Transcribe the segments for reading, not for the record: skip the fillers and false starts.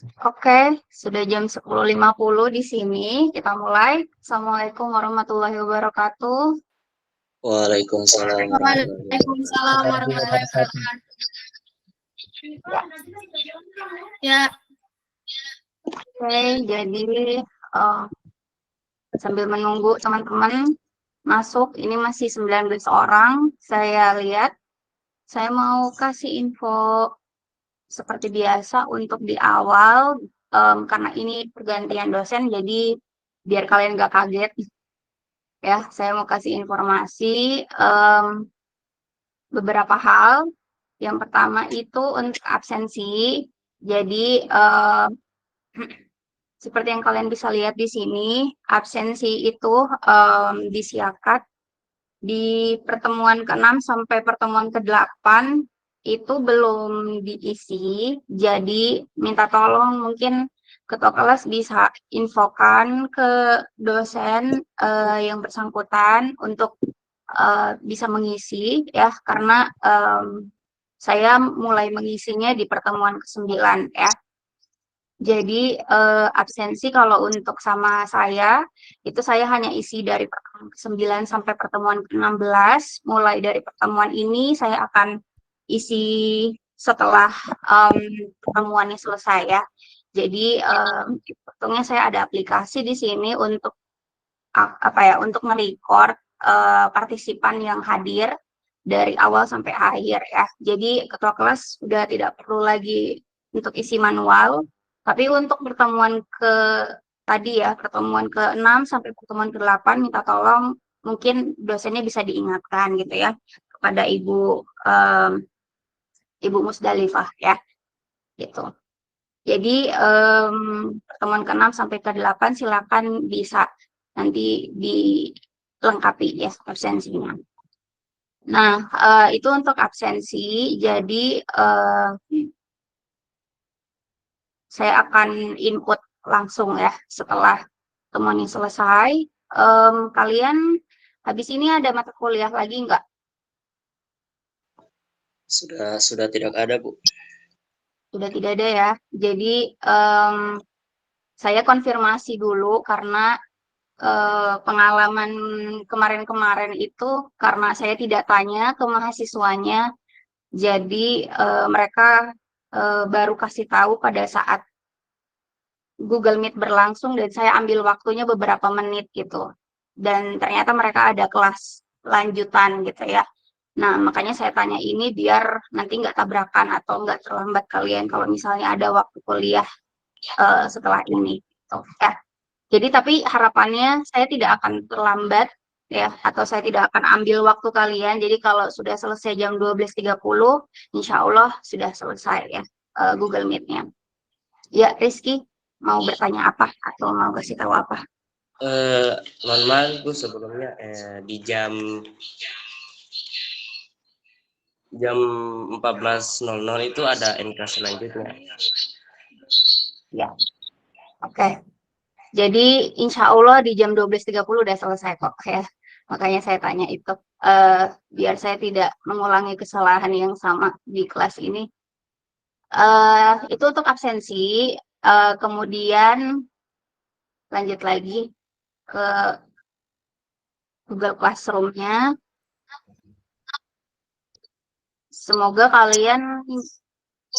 Oke, sudah jam 10.50 di sini. Kita mulai. Assalamualaikum warahmatullahi wabarakatuh. Waalaikumsalam warahmatullahi Waalaikumsalam wabarakatuh. warahmatullahi wabarakatuh. Ya, oke. Jadi eh, sambil menunggu teman-teman masuk, ini masih 19 orang. Saya lihat, saya mau kasih info seperti biasa untuk di awal, karena ini pergantian dosen, jadi biar kalian gak kaget. Ya, saya mau kasih informasi beberapa hal. Yang pertama itu untuk absensi. Jadi, seperti yang kalian bisa lihat di sini, absensi itu disiapkan di pertemuan ke-6 sampai pertemuan ke-8 itu belum diisi. Jadi, minta tolong mungkin ketua kelas bisa infokan ke dosen yang bersangkutan untuk bisa mengisi ya, karena saya mulai mengisinya di pertemuan ke-9 ya. Jadi absensi kalau untuk sama saya itu saya hanya isi dari pertemuan ke-9 sampai pertemuan ke-16. Mulai dari pertemuan ini saya akan isi setelah pertemuannya selesai ya. Jadi untungnya saya ada aplikasi di sini untuk apa ya, untuk merecord partisipan yang hadir dari awal sampai akhir ya. Jadi ketua kelas sudah tidak perlu lagi untuk isi manual, tapi untuk pertemuan ke tadi ya, pertemuan ke-6 sampai pertemuan ke-8 minta tolong mungkin dosennya bisa diingatkan gitu ya kepada Ibu Musdalifah ya, gitu. Jadi pertemuan ke-6 sampai ke-8 silakan bisa nanti dilengkapi ya absensinya. Nah, itu untuk absensi. Jadi saya akan input langsung ya setelah pertemuan ini selesai. Kalian habis ini ada mata kuliah lagi nggak? Sudah tidak ada, Bu. Sudah tidak ada ya. Jadi saya konfirmasi dulu karena pengalaman kemarin-kemarin itu karena saya tidak tanya ke mahasiswanya, jadi mereka baru kasih tahu pada saat Google Meet berlangsung dan saya ambil waktunya beberapa menit gitu. Dan ternyata mereka ada kelas lanjutan gitu ya. Nah, makanya saya tanya ini biar nanti nggak tabrakan atau nggak terlambat kalian kalau misalnya ada waktu kuliah setelah ini. Gitu, ya. Jadi tapi harapannya saya tidak akan terlambat ya, atau saya tidak akan ambil waktu kalian. Jadi kalau sudah selesai jam 12.30, insya Allah sudah selesai ya Google Meet-nya. Ya, Rizky mau bertanya apa atau mau kasih tahu apa? Mohon maaf, Bu, sebelumnya di jam 14.00 itu ada NK selanjutnya. Ya, oke. Jadi insya Allah di jam 12.30 udah selesai kok ya. Makanya saya tanya itu. Biar saya tidak mengulangi kesalahan yang sama di kelas ini. Itu untuk absensi. Kemudian lanjut lagi ke Google Classroom-nya. Semoga kalian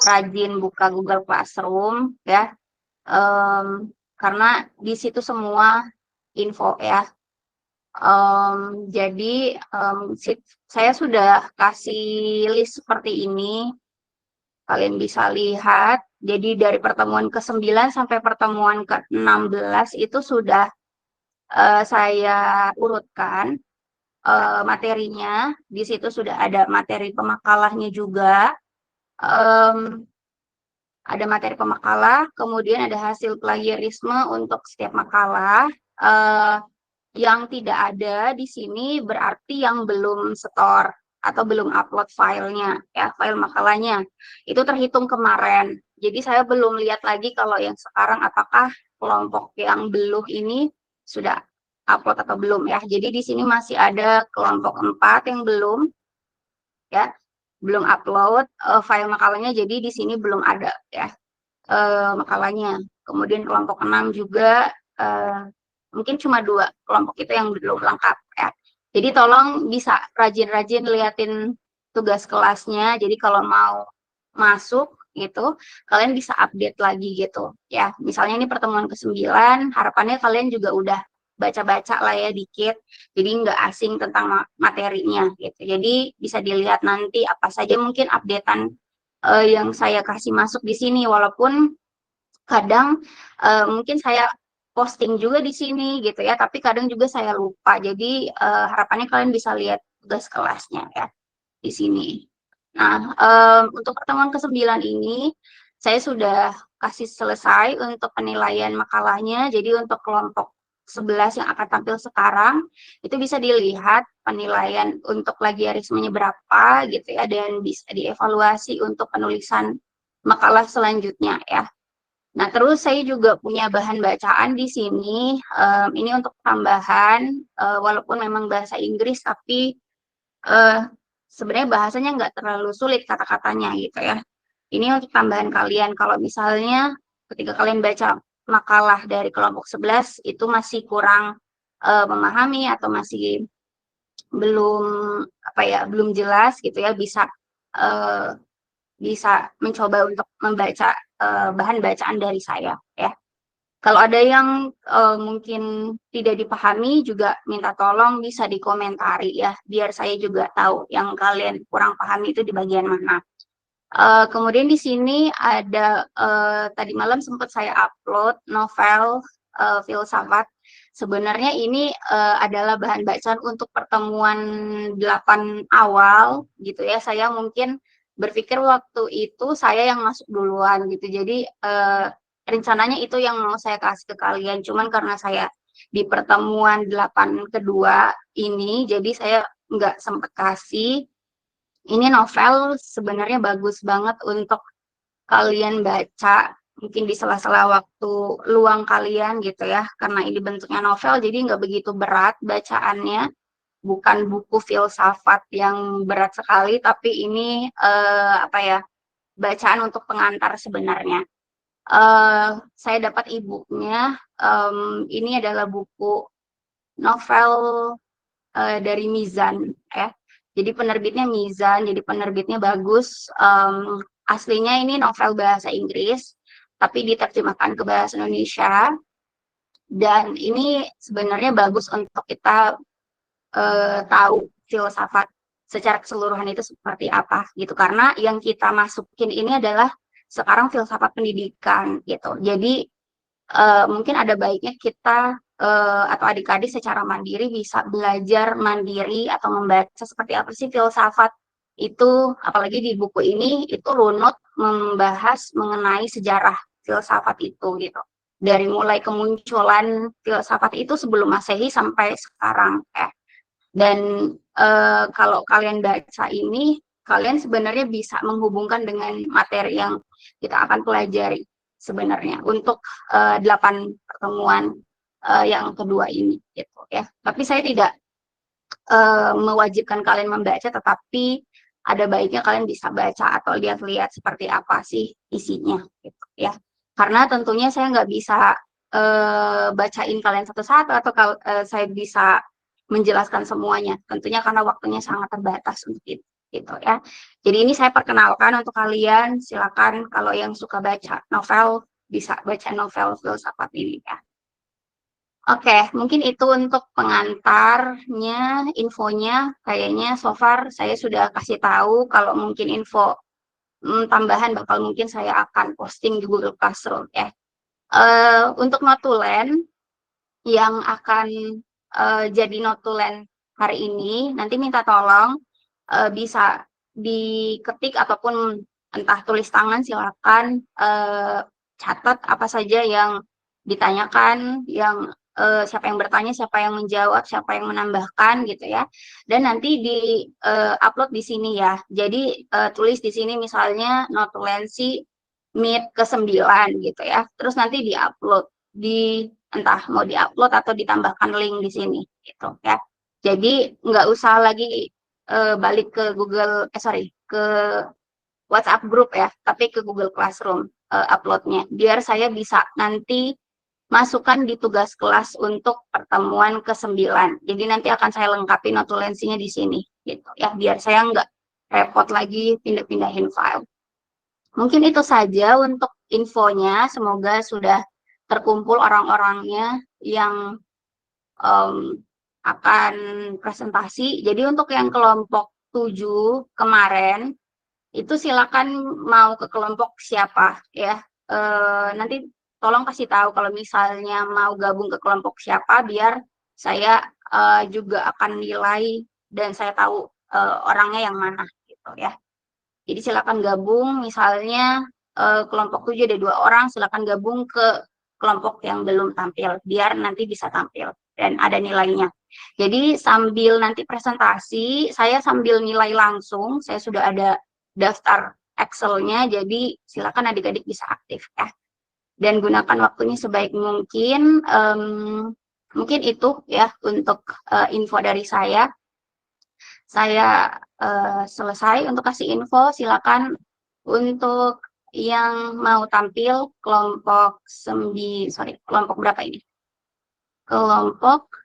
rajin buka Google Classroom ya. Karena di situ semua info ya. Jadi saya sudah kasih list seperti ini. Kalian bisa lihat. Jadi dari pertemuan ke-9 sampai pertemuan ke-16 itu sudah saya urutkan materinya. Di situ sudah ada materi pemakalahnya juga. Ada materi pemakalah, kemudian ada hasil plagiarisme untuk setiap makalah. Yang tidak ada di sini berarti yang belum setor atau belum upload filenya, ya, file makalahnya. Itu terhitung kemarin. Jadi saya belum lihat lagi kalau yang sekarang apakah kelompok yang belum ini sudah upload atau belum ya. Jadi di sini masih ada kelompok 4 yang belum ya, belum upload file makalahnya, jadi di sini belum ada ya. makalahnya. Kemudian kelompok 6 juga mungkin cuma 2 kelompok itu yang belum lengkap ya. Jadi tolong bisa rajin-rajin liatin tugas kelasnya. Jadi kalau mau masuk gitu, kalian bisa update lagi gitu ya. Misalnya ini pertemuan ke-9, harapannya kalian juga udah baca-baca lah ya dikit. Jadi nggak asing tentang materinya gitu. Jadi bisa dilihat nanti apa saja mungkin updatean yang saya kasih masuk di sini, walaupun kadang mungkin saya posting juga di sini gitu ya, tapi kadang juga saya lupa. Jadi harapannya kalian bisa lihat tugas kelasnya ya di sini. Nah, untuk pertemuan ke-9 ini saya sudah kasih selesai untuk penilaian makalahnya. Jadi untuk kelompok 11 yang akan tampil sekarang itu bisa dilihat penilaian untuk plagiarismenya berapa gitu ya, dan bisa dievaluasi untuk penulisan makalah selanjutnya ya. Nah, terus saya juga punya bahan bacaan di sini. Ini untuk tambahan, walaupun memang bahasa Inggris, tapi eh, sebenarnya bahasanya nggak terlalu sulit kata-katanya gitu ya. Ini untuk tambahan kalian. Kalau misalnya ketika kalian baca makalah dari kelompok 11 itu masih kurang memahami atau masih belum apa ya, belum jelas gitu ya, eh, bisa mencoba untuk membaca bahan bacaan dari saya ya. Kalau ada yang mungkin tidak dipahami juga minta tolong bisa dikomentari ya, biar saya juga tahu yang kalian kurang pahami itu di bagian mana. Kemudian di sini ada tadi malam sempat saya upload novel filsafat. Sebenarnya ini adalah bahan bacaan untuk pertemuan 8 awal gitu ya. Saya mungkin berpikir waktu itu saya yang masuk duluan gitu. Jadi rencananya itu yang mau saya kasih ke kalian. Cuman karena saya di pertemuan 8 kedua ini, jadi saya nggak sempat kasih. Ini novel sebenarnya bagus banget untuk kalian baca, mungkin di sela-sela waktu luang kalian gitu ya, karena ini bentuknya novel, jadi nggak begitu berat bacaannya, bukan buku filsafat yang berat sekali, tapi ini apa ya, bacaan untuk pengantar sebenarnya. Saya dapat e-booknya, ini adalah buku novel dari Mizan ya. Jadi penerbitnya Mizan, jadi penerbitnya bagus. Aslinya ini novel bahasa Inggris, tapi diterjemahkan ke bahasa Indonesia. Dan ini sebenarnya bagus untuk kita tahu filsafat secara keseluruhan itu seperti apa gitu. Karena yang kita masukin ini adalah sekarang filsafat pendidikan gitu. Jadi mungkin ada baiknya kita atau adik-adik secara mandiri bisa belajar mandiri atau membaca seperti apa sih filsafat itu, apalagi di buku ini itu runut membahas mengenai sejarah filsafat itu gitu. Dari mulai kemunculan filsafat itu sebelum Masehi sampai sekarang ya. Dan kalau kalian baca ini, kalian sebenarnya bisa menghubungkan dengan materi yang kita akan pelajari sebenarnya untuk 8 pertemuan yang kedua ini gitu ya. Tapi saya tidak mewajibkan kalian membaca, tetapi ada baiknya kalian bisa baca atau lihat-lihat seperti apa sih isinya gitu ya. Karena tentunya saya nggak bisa bacain kalian satu-satu atau saya bisa menjelaskan semuanya. Tentunya karena waktunya sangat terbatas untuk itu gitu ya. Jadi ini saya perkenalkan untuk kalian, silakan kalau yang suka baca novel bisa baca novel filsafat ini ya. Oke, mungkin itu untuk pengantarnya, infonya. Kayaknya so far saya sudah kasih tahu. Kalau mungkin info tambahan bakal mungkin saya akan posting di Google Classroom ya. Untuk notulen yang akan jadi notulen hari ini, nanti minta tolong bisa diketik ataupun entah tulis tangan, silakan catat apa saja yang ditanyakan, yang siapa yang bertanya, siapa yang menjawab, siapa yang menambahkan gitu ya. Dan nanti di upload di sini ya. Jadi tulis di sini misalnya notulensi Meet ke-9 gitu ya. Terus nanti di-upload di entah mau di-upload atau ditambahkan link di sini gitu ya. Jadi nggak usah lagi balik ke Google, sorry, ke WhatsApp group ya, tapi ke Google Classroom. uploadnya, biar saya bisa nanti masukkan di tugas kelas untuk pertemuan ke-9. Jadi nanti akan saya lengkapi notulensinya di sini, gitu ya, biar saya nggak repot lagi pindah-pindahin file. Mungkin itu saja untuk infonya. Semoga sudah terkumpul orang-orangnya yang akan presentasi. Jadi untuk yang kelompok 7 kemarin, itu silakan mau ke kelompok siapa ya. Nanti tolong kasih tahu kalau misalnya mau gabung ke kelompok siapa, biar saya juga akan nilai dan saya tahu orangnya yang mana gitu ya. Jadi silakan gabung, misalnya kelompok 7 ada 2 orang, silakan gabung ke kelompok yang belum tampil, biar nanti bisa tampil dan ada nilainya. Jadi sambil nanti presentasi, saya sambil nilai langsung, saya sudah ada daftar Excel-nya, jadi silakan adik-adik bisa aktif ya. Dan gunakan waktunya sebaik mungkin. Mungkin itu ya untuk info dari saya. Saya selesai untuk kasih info. Silakan untuk yang mau tampil kelompok kelompok berapa ini? Kelompok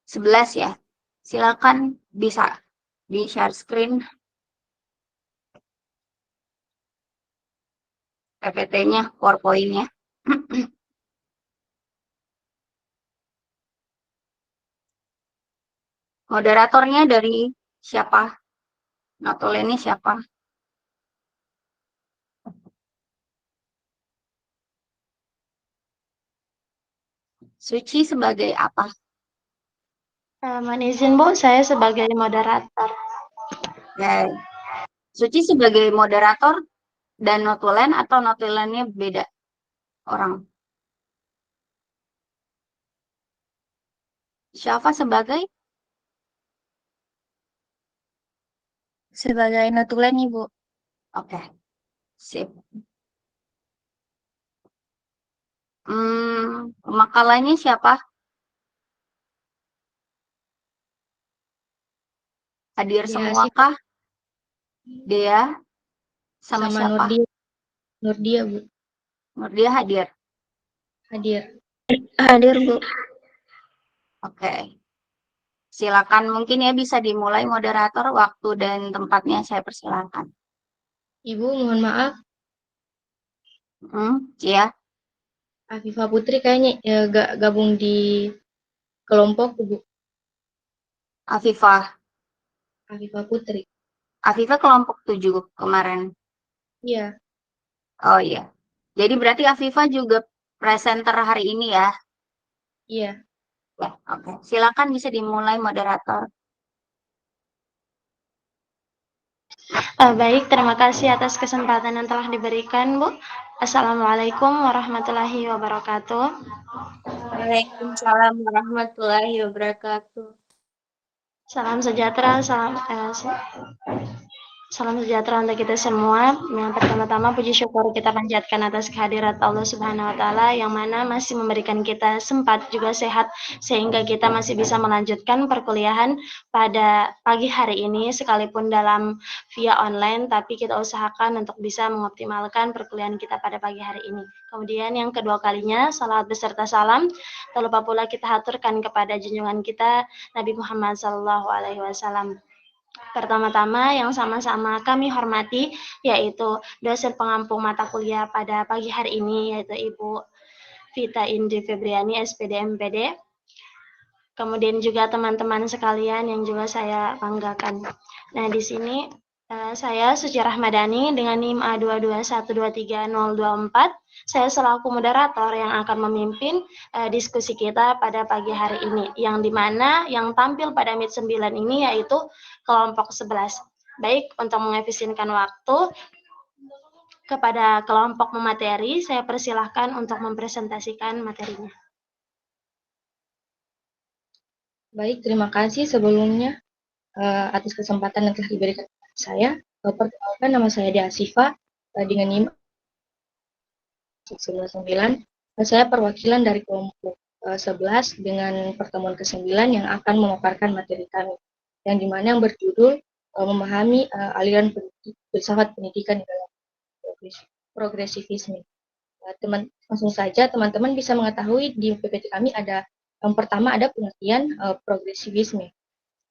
11 ya. Silakan bisa di share screen PPT-nya, PowerPoint-nya. Moderatornya dari siapa? Notulennya siapa? Suci sebagai apa? Mohon izin Bu, saya sebagai moderator. Ya. Suci sebagai moderator dan notulen atau notulennya beda orang? Syafa sebagai notulen Ibu. Oke. Sip. Pemakalanya siapa? Hadir Dea semua Asif. kah? Dea sama siapa? Nurdia Bu. Nurdia hadir. Hadir. Hadir Bu. Oke. Silakan, mungkin ya bisa dimulai moderator, waktu dan tempatnya saya persilakan. Ibu mohon maaf, Iya. Afifah Putri kayaknya gak gabung di kelompok Bu. Afifah Putri. Afifah kelompok 7 kemarin. Iya. Oh iya. Jadi berarti Afifah juga presenter hari ini ya? Iya. Ya, oke. Silakan bisa dimulai moderator. Baik, terima kasih atas kesempatan yang telah diberikan Bu. Assalamualaikum warahmatullahi wabarakatuh. Waalaikumsalam warahmatullahi wabarakatuh. Salam sejahtera, salam sejahtera untuk kita semua. Yang pertama-tama puji syukur kita panjatkan atas kehadirat Allah Subhanahu wa taala yang mana masih memberikan kita sempat juga sehat sehingga kita masih bisa melanjutkan perkuliahan pada pagi hari ini sekalipun dalam via online, tapi kita usahakan untuk bisa mengoptimalkan perkuliahan kita pada pagi hari ini. Kemudian yang kedua kalinya, salawat beserta salam tak lupa pula kita haturkan kepada junjungan kita Nabi Muhammad SAW. Pertama-tama yang sama-sama kami hormati yaitu dosen pengampu mata kuliah pada pagi hari ini yaitu Ibu Vita Indi Febriani SPD MPD. Kemudian juga teman-teman sekalian yang juga saya banggakan. Nah, di sini saya Suci Rahmadani dengan NIM A22123.024. Saya selaku moderator yang akan memimpin diskusi kita pada pagi hari ini, yang dimana yang tampil pada Meet 9 ini yaitu kelompok 11. Baik, untuk mengefisienkan waktu, kepada kelompok pemateri, saya persilahkan untuk mempresentasikan materinya. Baik, terima kasih sebelumnya atas kesempatan yang telah diberikan kepada saya. Perkenalkan, nama saya Dea Asifa dengan NIM 99. Saya perwakilan dari kelompok 11 dengan pertemuan ke-9 yang akan memaparkan materi kami, yang dimana yang berjudul memahami aliran filsafat pendidikan di dalam progresivisme. Langsung saja teman-teman bisa mengetahui di PPT kami ada yang pertama ada pengertian progresivisme,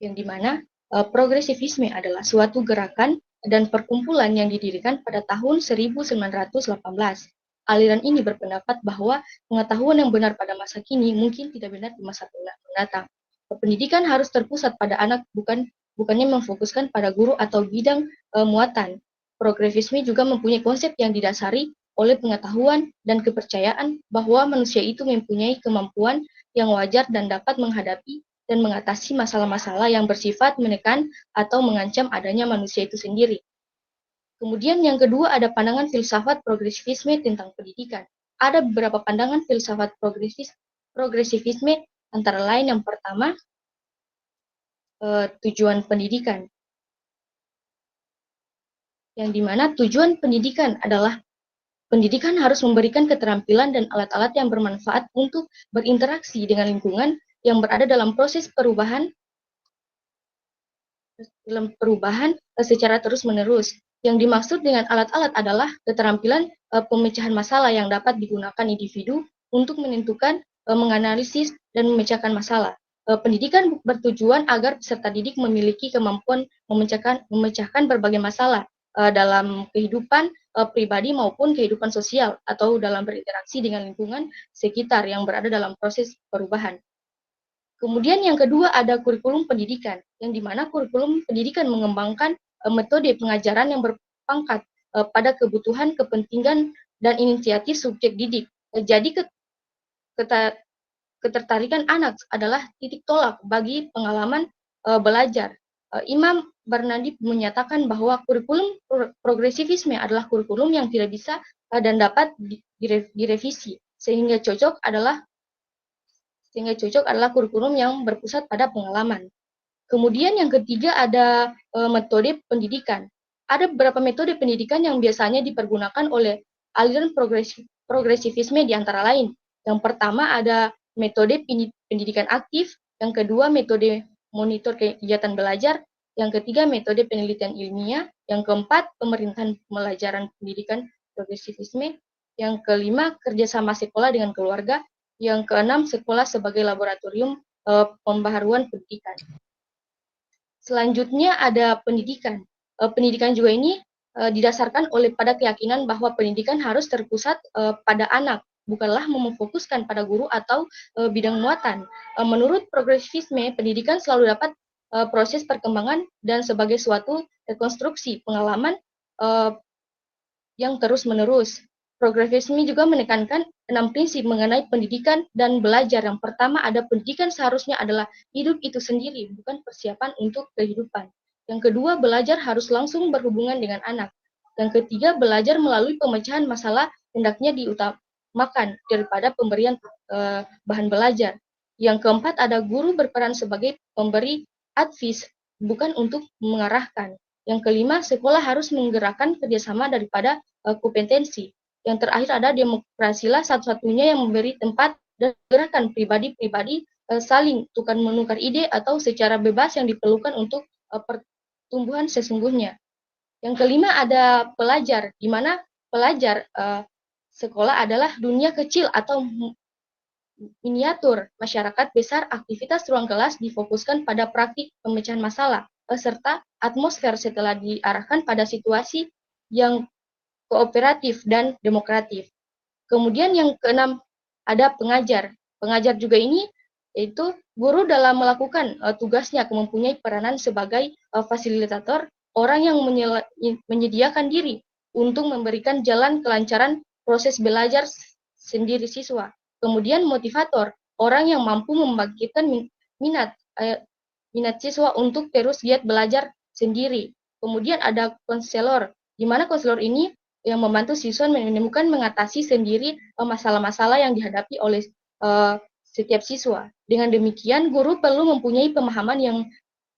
yang dimana progresivisme adalah suatu gerakan dan perkumpulan yang didirikan pada tahun 1918. Aliran ini berpendapat bahwa pengetahuan yang benar pada masa kini mungkin tidak benar di masa mendatang. Pendidikan harus terpusat pada anak, bukannya memfokuskan pada guru atau bidang muatan. Progresivisme juga mempunyai konsep yang didasari oleh pengetahuan dan kepercayaan bahwa manusia itu mempunyai kemampuan yang wajar dan dapat menghadapi dan mengatasi masalah-masalah yang bersifat menekan atau mengancam adanya manusia itu sendiri. Kemudian yang kedua ada pandangan filsafat progresivisme tentang pendidikan. Ada beberapa pandangan filsafat progresivisme, antara lain yang pertama, tujuan pendidikan. Yang dimana tujuan pendidikan adalah pendidikan harus memberikan keterampilan dan alat-alat yang bermanfaat untuk berinteraksi dengan lingkungan yang berada dalam proses perubahan secara terus-menerus. Yang dimaksud dengan alat-alat adalah keterampilan pemecahan masalah yang dapat digunakan individu untuk menentukan, menganalisis, dan memecahkan masalah. Pendidikan bertujuan agar peserta didik memiliki kemampuan memecahkan berbagai masalah dalam kehidupan pribadi maupun kehidupan sosial atau dalam berinteraksi dengan lingkungan sekitar yang berada dalam proses perubahan. Kemudian yang kedua ada kurikulum pendidikan, yang dimana kurikulum pendidikan mengembangkan metode pengajaran yang berpangkat pada kebutuhan, kepentingan, dan inisiatif subjek didik. Jadi ketertarikan anak adalah titik tolak bagi pengalaman belajar. Imam Bernadi menyatakan bahwa kurikulum progresivisme adalah kurikulum yang tidak bisa dan dapat direvisi, sehingga cocok adalah kurikulum yang berpusat pada pengalaman. Kemudian yang ketiga ada metode pendidikan. Ada beberapa metode pendidikan yang biasanya dipergunakan oleh aliran progresivisme di antara lain. Yang pertama ada metode pendidikan aktif, yang kedua metode monitor kegiatan belajar, yang ketiga metode penelitian ilmiah, yang keempat pemerintahan pembelajaran pendidikan progresivisme, yang kelima kerjasama sekolah dengan keluarga, yang keenam sekolah sebagai laboratorium pembaharuan pendidikan. Selanjutnya ada pendidikan. Pendidikan juga ini didasarkan pada keyakinan bahwa pendidikan harus terpusat pada anak, bukanlah memfokuskan pada guru atau bidang muatan. Menurut progresivisme, pendidikan selalu dapat proses perkembangan dan sebagai suatu rekonstruksi pengalaman yang terus-menerus. Progresivisme juga menekankan 6 prinsip mengenai pendidikan dan belajar. Yang pertama ada pendidikan seharusnya adalah hidup itu sendiri, bukan persiapan untuk kehidupan. Yang kedua, belajar harus langsung berhubungan dengan anak. Yang ketiga, belajar melalui pemecahan masalah hendaknya diutamakan daripada pemberian bahan belajar. Yang keempat, ada guru berperan sebagai pemberi advice, bukan untuk mengarahkan. Yang kelima, sekolah harus menggerakkan kerjasama daripada kompetensi. Yang terakhir ada demokrasilah satu-satunya yang memberi tempat dan gerakan pribadi-pribadi saling tukar-menukar ide atau secara bebas yang diperlukan untuk pertumbuhan sesungguhnya. Yang kelima ada pelajar, di mana pelajar sekolah adalah dunia kecil atau miniatur masyarakat besar. Aktivitas ruang kelas difokuskan pada praktik pemecahan masalah, serta atmosfer setelah diarahkan pada situasi yang kooperatif dan demokratif. Kemudian yang keenam ada pengajar. Pengajar juga ini yaitu guru dalam melakukan tugasnya mempunyai peranan sebagai fasilitator, orang yang menyediakan diri untuk memberikan jalan kelancaran proses belajar sendiri siswa. Kemudian motivator, orang yang mampu membangkitkan minat siswa untuk terus giat belajar sendiri. Kemudian ada konselor, di mana konselor ini yang membantu siswa menemukan mengatasi sendiri masalah-masalah yang dihadapi oleh setiap siswa. Dengan demikian, guru perlu mempunyai pemahaman yang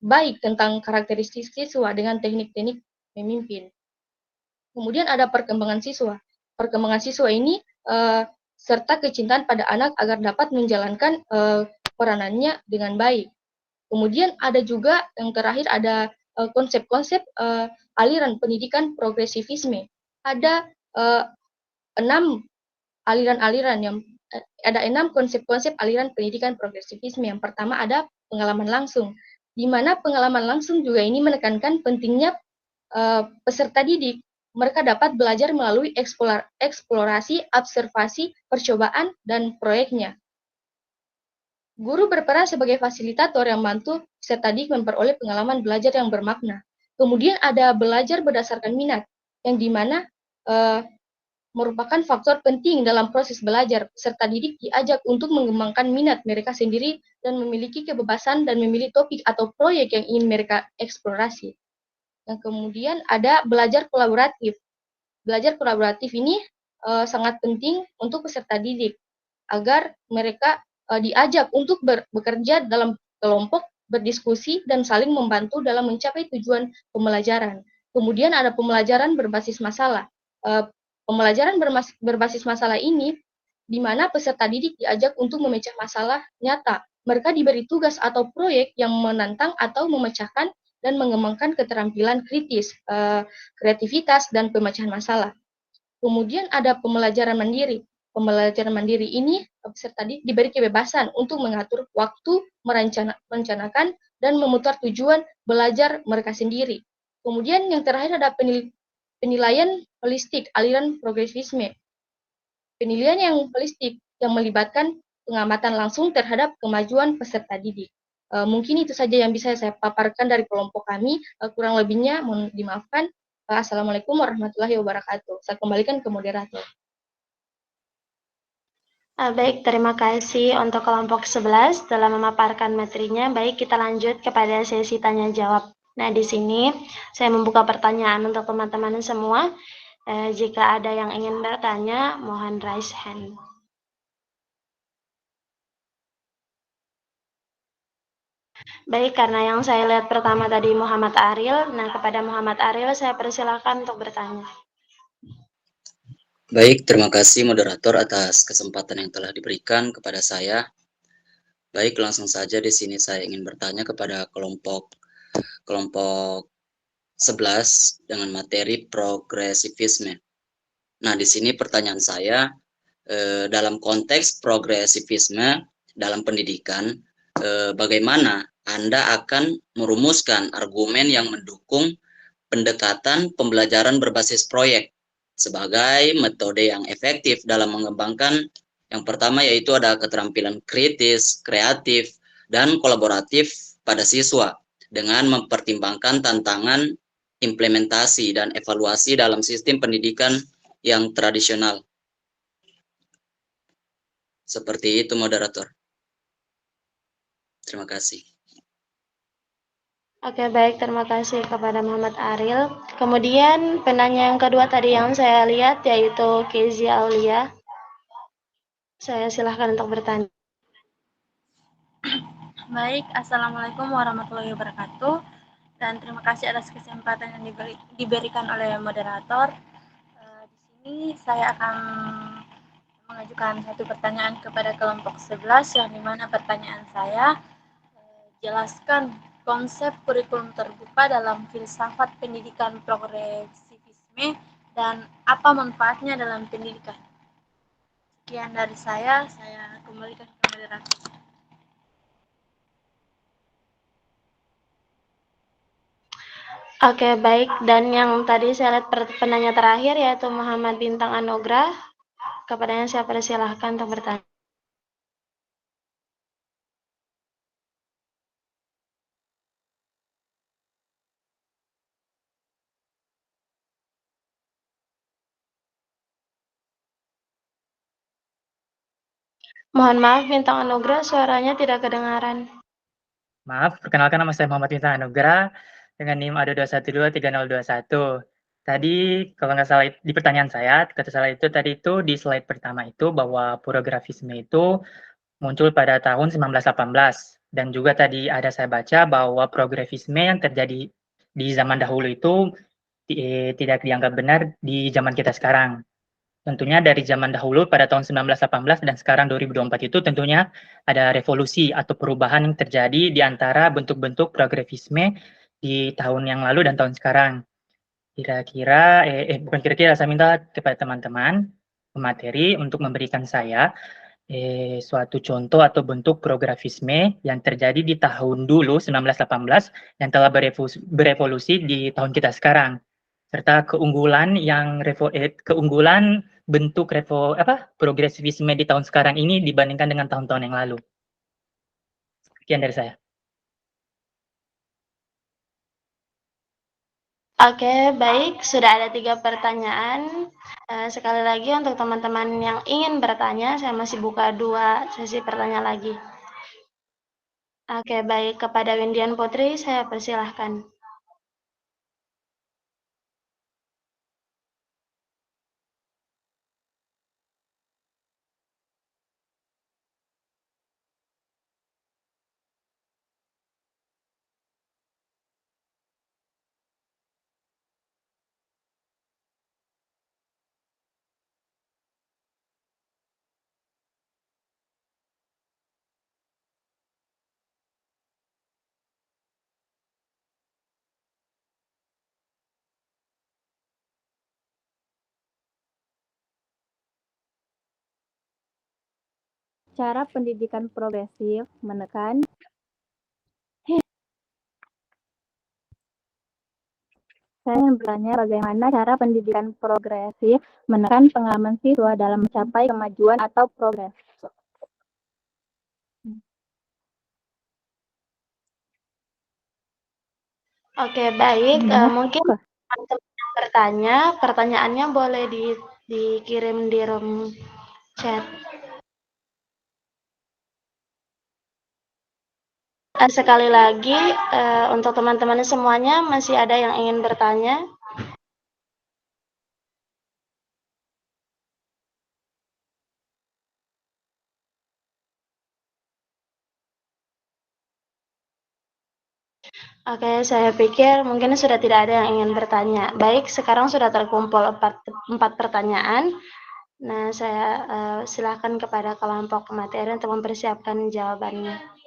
baik tentang karakteristik siswa dengan teknik-teknik memimpin. Kemudian ada perkembangan siswa. Perkembangan siswa ini serta kecintaan pada anak agar dapat menjalankan peranannya dengan baik. Kemudian ada juga yang terakhir ada konsep-konsep aliran pendidikan progresivisme. Ada 6 aliran-aliran yang ada 6 konsep-konsep aliran pendidikan progresivisme. Yang pertama ada pengalaman langsung, di mana pengalaman langsung juga ini menekankan pentingnya peserta didik mereka dapat belajar melalui eksplorasi, observasi, percobaan, dan proyeknya. Guru berperan sebagai fasilitator yang membantu peserta didik memperoleh pengalaman belajar yang bermakna. Kemudian ada belajar berdasarkan minat, yang dimana merupakan faktor penting dalam proses belajar. Peserta didik diajak untuk mengembangkan minat mereka sendiri dan memiliki kebebasan dan memilih topik atau proyek yang ingin mereka eksplorasi. Yang kemudian ada belajar kolaboratif. Belajar kolaboratif ini sangat penting untuk peserta didik agar mereka diajak untuk bekerja dalam kelompok, berdiskusi, dan saling membantu dalam mencapai tujuan pembelajaran. Kemudian ada pembelajaran berbasis masalah. Pembelajaran berbasis masalah ini di mana peserta didik diajak untuk memecah masalah nyata. Mereka diberi tugas atau proyek yang menantang atau memecahkan dan mengembangkan keterampilan kritis, kreativitas, dan pemecahan masalah. Kemudian ada pembelajaran mandiri. Pembelajaran mandiri ini peserta didik diberi kebebasan untuk mengatur waktu, merencanakan, dan memutar tujuan belajar mereka sendiri. Kemudian yang terakhir ada penilaian holistik aliran progresivisme. Penilaian yang holistik yang melibatkan pengamatan langsung terhadap kemajuan peserta didik. Mungkin itu saja yang bisa saya paparkan dari kelompok kami. Kurang lebihnya mohon dimaafkan. Assalamualaikum warahmatullahi wabarakatuh. Saya kembalikan ke moderator. Baik, terima kasih untuk kelompok 11 dalam memaparkan materinya. Baik, kita lanjut kepada sesi tanya jawab. Nah, di sini saya membuka pertanyaan untuk teman-teman semua. Jika ada yang ingin bertanya, mohon raise hand. Baik, karena yang saya lihat pertama tadi Muhammad Ariel, nah kepada Muhammad Ariel saya persilahkan untuk bertanya. Baik, terima kasih moderator atas kesempatan yang telah diberikan kepada saya. Baik, langsung saja di sini saya ingin bertanya kepada kelompok 11 dengan materi progresivisme. Nah, di sini pertanyaan saya dalam konteks progresivisme dalam pendidikan, bagaimana Anda akan merumuskan argumen yang mendukung pendekatan pembelajaran berbasis proyek sebagai metode yang efektif dalam mengembangkan yang pertama yaitu ada keterampilan kritis, kreatif, dan kolaboratif pada siswa dengan mempertimbangkan tantangan implementasi dan evaluasi dalam sistem pendidikan yang tradisional. Seperti itu moderator. Terima kasih. Oke, baik, terima kasih kepada Muhammad Ariel. Kemudian penanya yang kedua tadi yang saya lihat yaitu Kezia Aulia. Saya silahkan untuk bertanya. Baik, Assalamualaikum warahmatullahi wabarakatuh. Dan terima kasih atas kesempatan yang diberikan oleh moderator. Di sini saya akan mengajukan satu pertanyaan kepada kelompok 11, yang dimana pertanyaan saya, jelaskan konsep kurikulum terbuka dalam filsafat pendidikan progresivisme dan apa manfaatnya dalam pendidikan. Sekian dari saya kembalikan ke moderator. Oke, baik. Dan yang tadi saya lihat penanya terakhir yaitu Muhammad Bintang Anugrah. Kepadanya saya persilahkan untuk bertanya. Mohon maaf, Bintang Anugrah, suaranya tidak kedengaran. Maaf, perkenalkan nama saya Muhammad Bintang Anugrah dengan NIM ADO2123021. Tadi kalau nggak salah di pertanyaan saya, kata salah itu tadi itu di slide pertama itu bahwa progresivisme itu muncul pada tahun 1918 dan juga tadi ada saya baca bahwa progresivisme yang terjadi di zaman dahulu itu tidak dianggap benar di zaman kita sekarang. Tentunya dari zaman dahulu pada tahun 1918 dan sekarang 2024 itu tentunya ada revolusi atau perubahan yang terjadi di antara bentuk-bentuk progresivisme di tahun yang lalu dan tahun sekarang. Kira-kira, bukan kira-kira, saya minta kepada teman-teman pemateri untuk memberikan saya suatu contoh atau bentuk prografisme yang terjadi di tahun dulu 1918 yang telah berevolusi di tahun kita sekarang, serta keunggulan keunggulan bentuk progresivisme di tahun sekarang ini dibandingkan dengan tahun-tahun yang lalu. Sekian dari saya. Oke, baik. Sudah ada 3 pertanyaan. Sekali lagi untuk teman-teman yang ingin bertanya, saya masih buka 2 sesi pertanyaan lagi. Oke, baik. Kepada Windian Putri, saya persilahkan. Cara pendidikan progresif menekan Saya ingin bertanya bagaimana cara pendidikan progresif menekan pengalaman siswa dalam mencapai kemajuan atau progres. Oke, baik. Mungkin teman-teman yang bertanya, pertanyaannya boleh dikirim di room chat. Sekali lagi, untuk teman-teman semuanya, masih ada yang ingin bertanya? Oke, saya pikir mungkin sudah tidak ada yang ingin bertanya. Baik, sekarang sudah terkumpul 4 pertanyaan. Nah, saya silakan kepada kelompok materi untuk mempersiapkan jawabannya.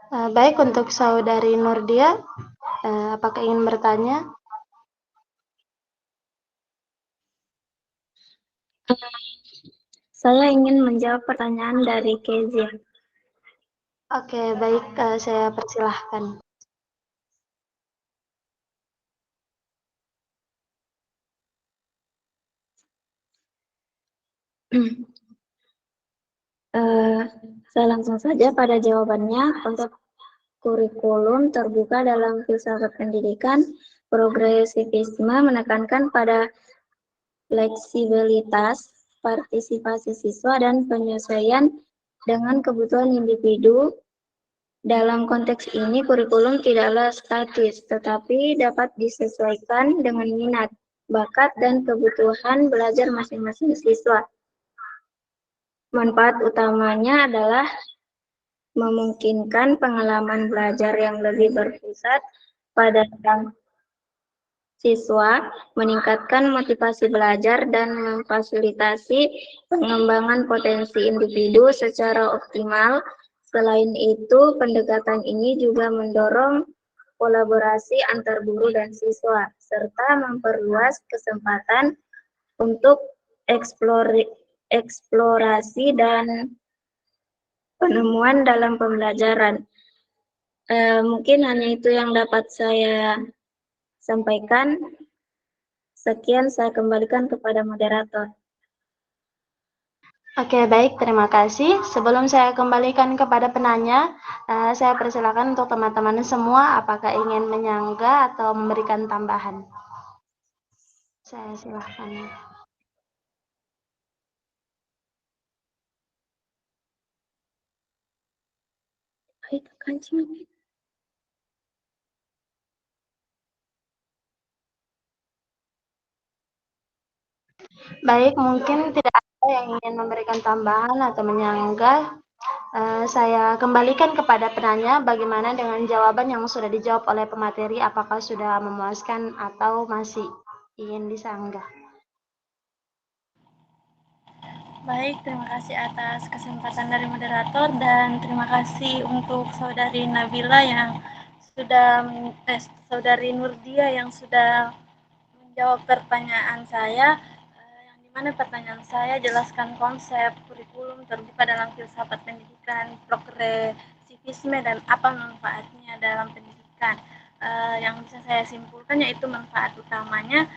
Baik, untuk saudari Nurdia, apakah ingin bertanya? Saya ingin menjawab pertanyaan dari Kezia. Oke, baik, saya persilahkan. Saya langsung saja pada jawabannya. Konsep kurikulum terbuka dalam filsafat pendidikan, progresivisme menekankan pada fleksibilitas, partisipasi siswa, dan penyesuaian dengan kebutuhan individu. Dalam konteks ini, kurikulum tidaklah statis, tetapi dapat disesuaikan dengan minat, bakat, dan kebutuhan belajar masing-masing siswa. Manfaat utamanya adalah memungkinkan pengalaman belajar yang lebih berpusat pada siswa, meningkatkan motivasi belajar, dan memfasilitasi pengembangan potensi individu secara optimal. Selain itu, pendekatan ini juga mendorong kolaborasi antar guru dan siswa, serta memperluas kesempatan untuk eksplorasi dan penemuan dalam pembelajaran. Mungkin hanya itu yang dapat saya sampaikan. Sekian, saya kembalikan kepada moderator. Oke, baik, terima kasih. Sebelum saya kembalikan kepada penanya, saya persilakan untuk teman-teman semua apakah ingin menyanggah atau memberikan tambahan. Saya silakan. Baik, mungkin tidak ada yang ingin memberikan tambahan atau menyanggah. Saya kembalikan kepada penanya, bagaimana dengan jawaban yang sudah dijawab oleh pemateri, apakah sudah memuaskan atau masih ingin disanggah? Baik, terima kasih atas kesempatan dari moderator dan terima kasih untuk saudari Nabila yang sudah saudari Nurdia yang sudah menjawab pertanyaan saya, yang dimana pertanyaan saya jelaskan konsep kurikulum terbuka dalam filsafat pendidikan, progresivisme, dan apa manfaatnya dalam pendidikan. Yang bisa saya simpulkan yaitu manfaat utamanya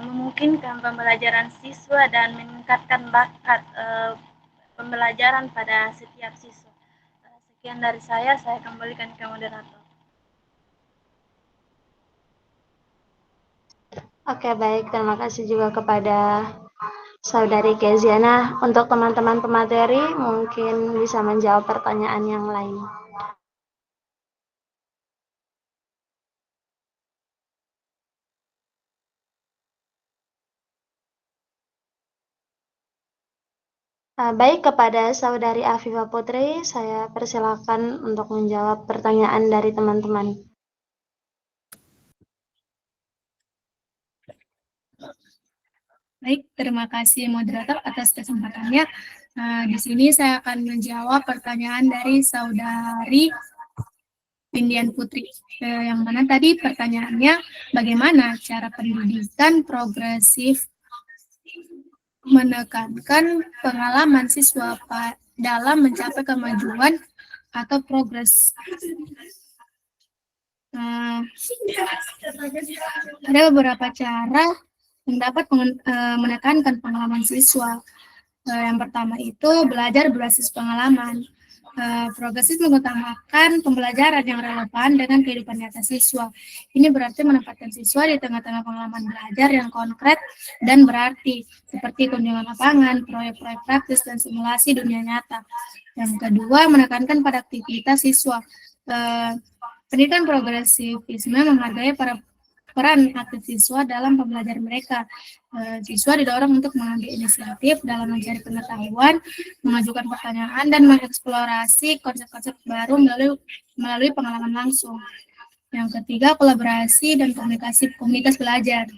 memungkinkan pembelajaran siswa dan meningkatkan bakat pembelajaran pada setiap siswa. Sekian dari saya kembalikan ke moderator. Oke, baik. Terima kasih juga kepada Saudari Keziana. Untuk teman-teman pemateri, mungkin bisa menjawab pertanyaan yang lain. Baik, kepada Saudari Afifah Putri, saya persilakan untuk menjawab pertanyaan dari teman-teman. Baik, terima kasih moderator atas kesempatannya. Di sini saya akan menjawab pertanyaan dari Saudari Indian Putri, yang mana tadi pertanyaannya bagaimana cara pendidikan progresif menekankan pengalaman siswa dalam mencapai kemajuan atau progres. Ada beberapa cara yang dapat menekankan pengalaman siswa. Yang pertama itu belajar berbasis pengalaman. Progresif mengutamakan pembelajaran yang relevan dengan kehidupan nyata siswa. Ini berarti menempatkan siswa di tengah-tengah pengalaman belajar yang konkret dan berarti, seperti kunjungan lapangan, proyek-proyek praktis, dan simulasi dunia nyata. Yang kedua, menekankan pada aktivitas siswa. Pendidikan progresivisme menghargai peran aktif siswa dalam pembelajaran mereka. Siswa didorong untuk mengambil inisiatif dalam mencari pengetahuan, mengajukan pertanyaan, dan mengeksplorasi konsep-konsep baru melalui pengalaman langsung. Yang ketiga, kolaborasi dan komunitas belajar.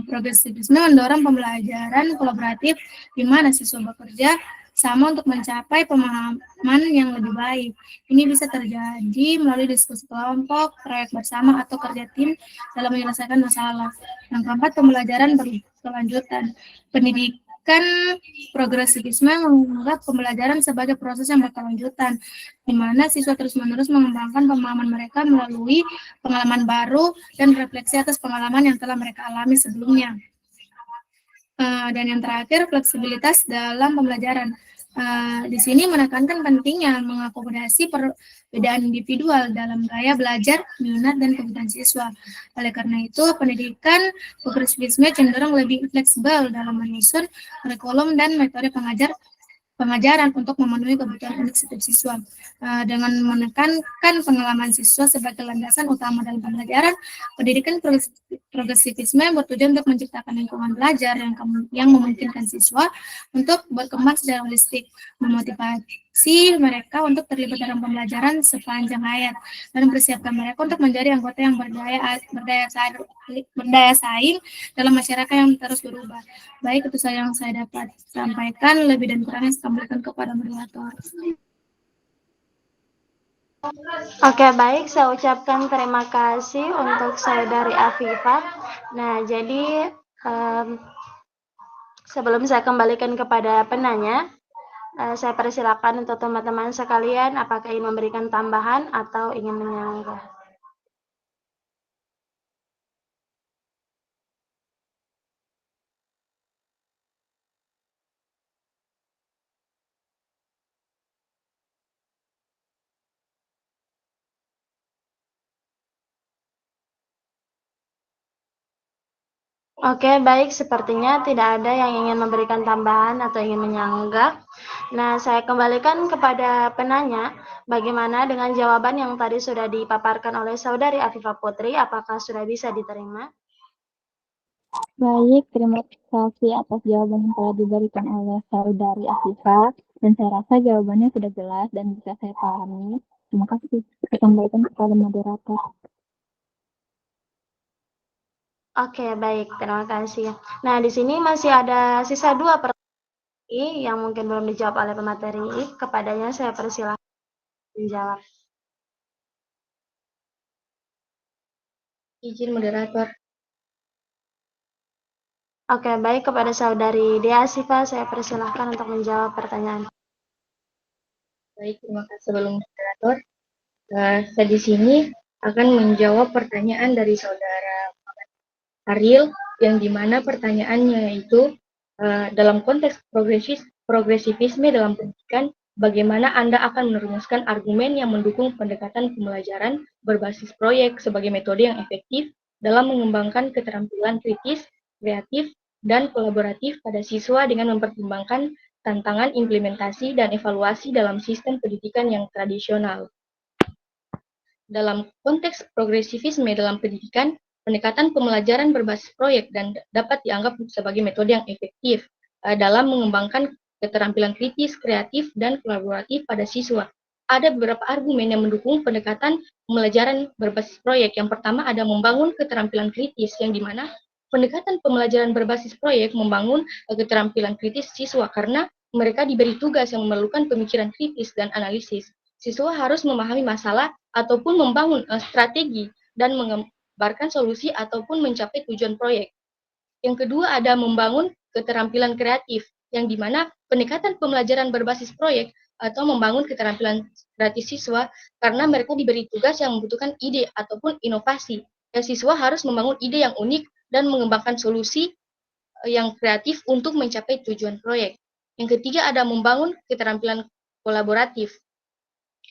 Progresivisme mendorong pembelajaran kolaboratif di mana siswa bekerja sama untuk mencapai pemahaman yang lebih baik. Ini bisa terjadi melalui diskusi kelompok, proyek bersama, atau kerja tim dalam menyelesaikan masalah. Yang keempat, pembelajaran berkelanjutan. Pendidikan progresivisme menganggap pembelajaran sebagai proses yang berkelanjutan, di mana siswa terus-menerus mengembangkan pemahaman mereka melalui pengalaman baru dan refleksi atas pengalaman yang telah mereka alami sebelumnya. Dan yang terakhir, fleksibilitas dalam pembelajaran. Di sini menekankan pentingnya mengakomodasi perbedaan individual dalam gaya belajar, minat, dan kebutuhan siswa. Oleh karena itu, pendidikan progresivisme cenderung lebih fleksibel dalam menyusun kurikulum dan metode pengajaran untuk memenuhi kebutuhan unik setiap siswa. Dengan menekankan pengalaman siswa sebagai landasan utama dalam pembelajaran, pendidikan progresivisme bertujuan untuk menciptakan lingkungan belajar yang memungkinkan siswa untuk berkembang secara holistik, mereka untuk terlibat dalam pembelajaran sepanjang hayat dan mempersiapkan mereka untuk menjadi anggota yang berdaya saing dalam masyarakat yang terus berubah. Baik, itu saja yang saya dapat sampaikan. Lebih dan kurangnya saya kembalikan kepada moderator. Oke, baik. Saya ucapkan terima kasih untuk saudari Afifah. Nah, jadi sebelum saya kembalikan kepada penanya, saya persilakan untuk teman-teman sekalian, apakah ingin memberikan tambahan atau ingin menyanggah? Oke, baik. Sepertinya tidak ada yang ingin memberikan tambahan atau ingin menyanggah. Nah, saya kembalikan kepada penanya, bagaimana dengan jawaban yang tadi sudah dipaparkan oleh saudari Afifah Putri, apakah sudah bisa diterima? Baik, terima kasih atas jawaban yang telah diberikan oleh saudari Afifah, dan saya rasa jawabannya sudah jelas dan bisa saya pahami. Terima kasih. Saya kembalikan kepada moderator. Oke, baik. Terima kasih. Nah, di sini masih ada sisa 2 pertanyaan yang mungkin belum dijawab oleh pemateri. Kepadanya saya persilahkan menjawab. Izin moderator. Oke, baik. Kepada saudari Dea Siva, saya persilahkan untuk menjawab pertanyaan. Baik, terima kasih sebelum moderator. Saya di sini akan menjawab pertanyaan dari saudara Ariel, yang dimana pertanyaannya itu dalam konteks progresivisme dalam pendidikan, bagaimana Anda akan merumuskan argumen yang mendukung pendekatan pembelajaran berbasis proyek sebagai metode yang efektif dalam mengembangkan keterampilan kritis, kreatif, dan kolaboratif pada siswa dengan mempertimbangkan tantangan implementasi dan evaluasi dalam sistem pendidikan yang tradisional. Dalam konteks progresivisme dalam pendidikan, pendekatan pembelajaran berbasis proyek dan dapat dianggap sebagai metode yang efektif dalam mengembangkan keterampilan kritis, kreatif, dan kolaboratif pada siswa. Ada beberapa argumen yang mendukung pendekatan pembelajaran berbasis proyek. Yang pertama ada membangun keterampilan kritis, yang dimana pendekatan pembelajaran berbasis proyek membangun keterampilan kritis siswa karena mereka diberi tugas yang memerlukan pemikiran kritis dan analisis. Siswa harus memahami masalah ataupun membangun strategi dan mengembarkan solusi ataupun mencapai tujuan proyek. Yang kedua ada membangun keterampilan kreatif, yang dimana pendekatan pembelajaran berbasis proyek atau membangun keterampilan kreatif siswa karena mereka diberi tugas yang membutuhkan ide ataupun inovasi. Dan siswa harus membangun ide yang unik dan mengembangkan solusi yang kreatif untuk mencapai tujuan proyek. Yang ketiga ada membangun keterampilan kolaboratif,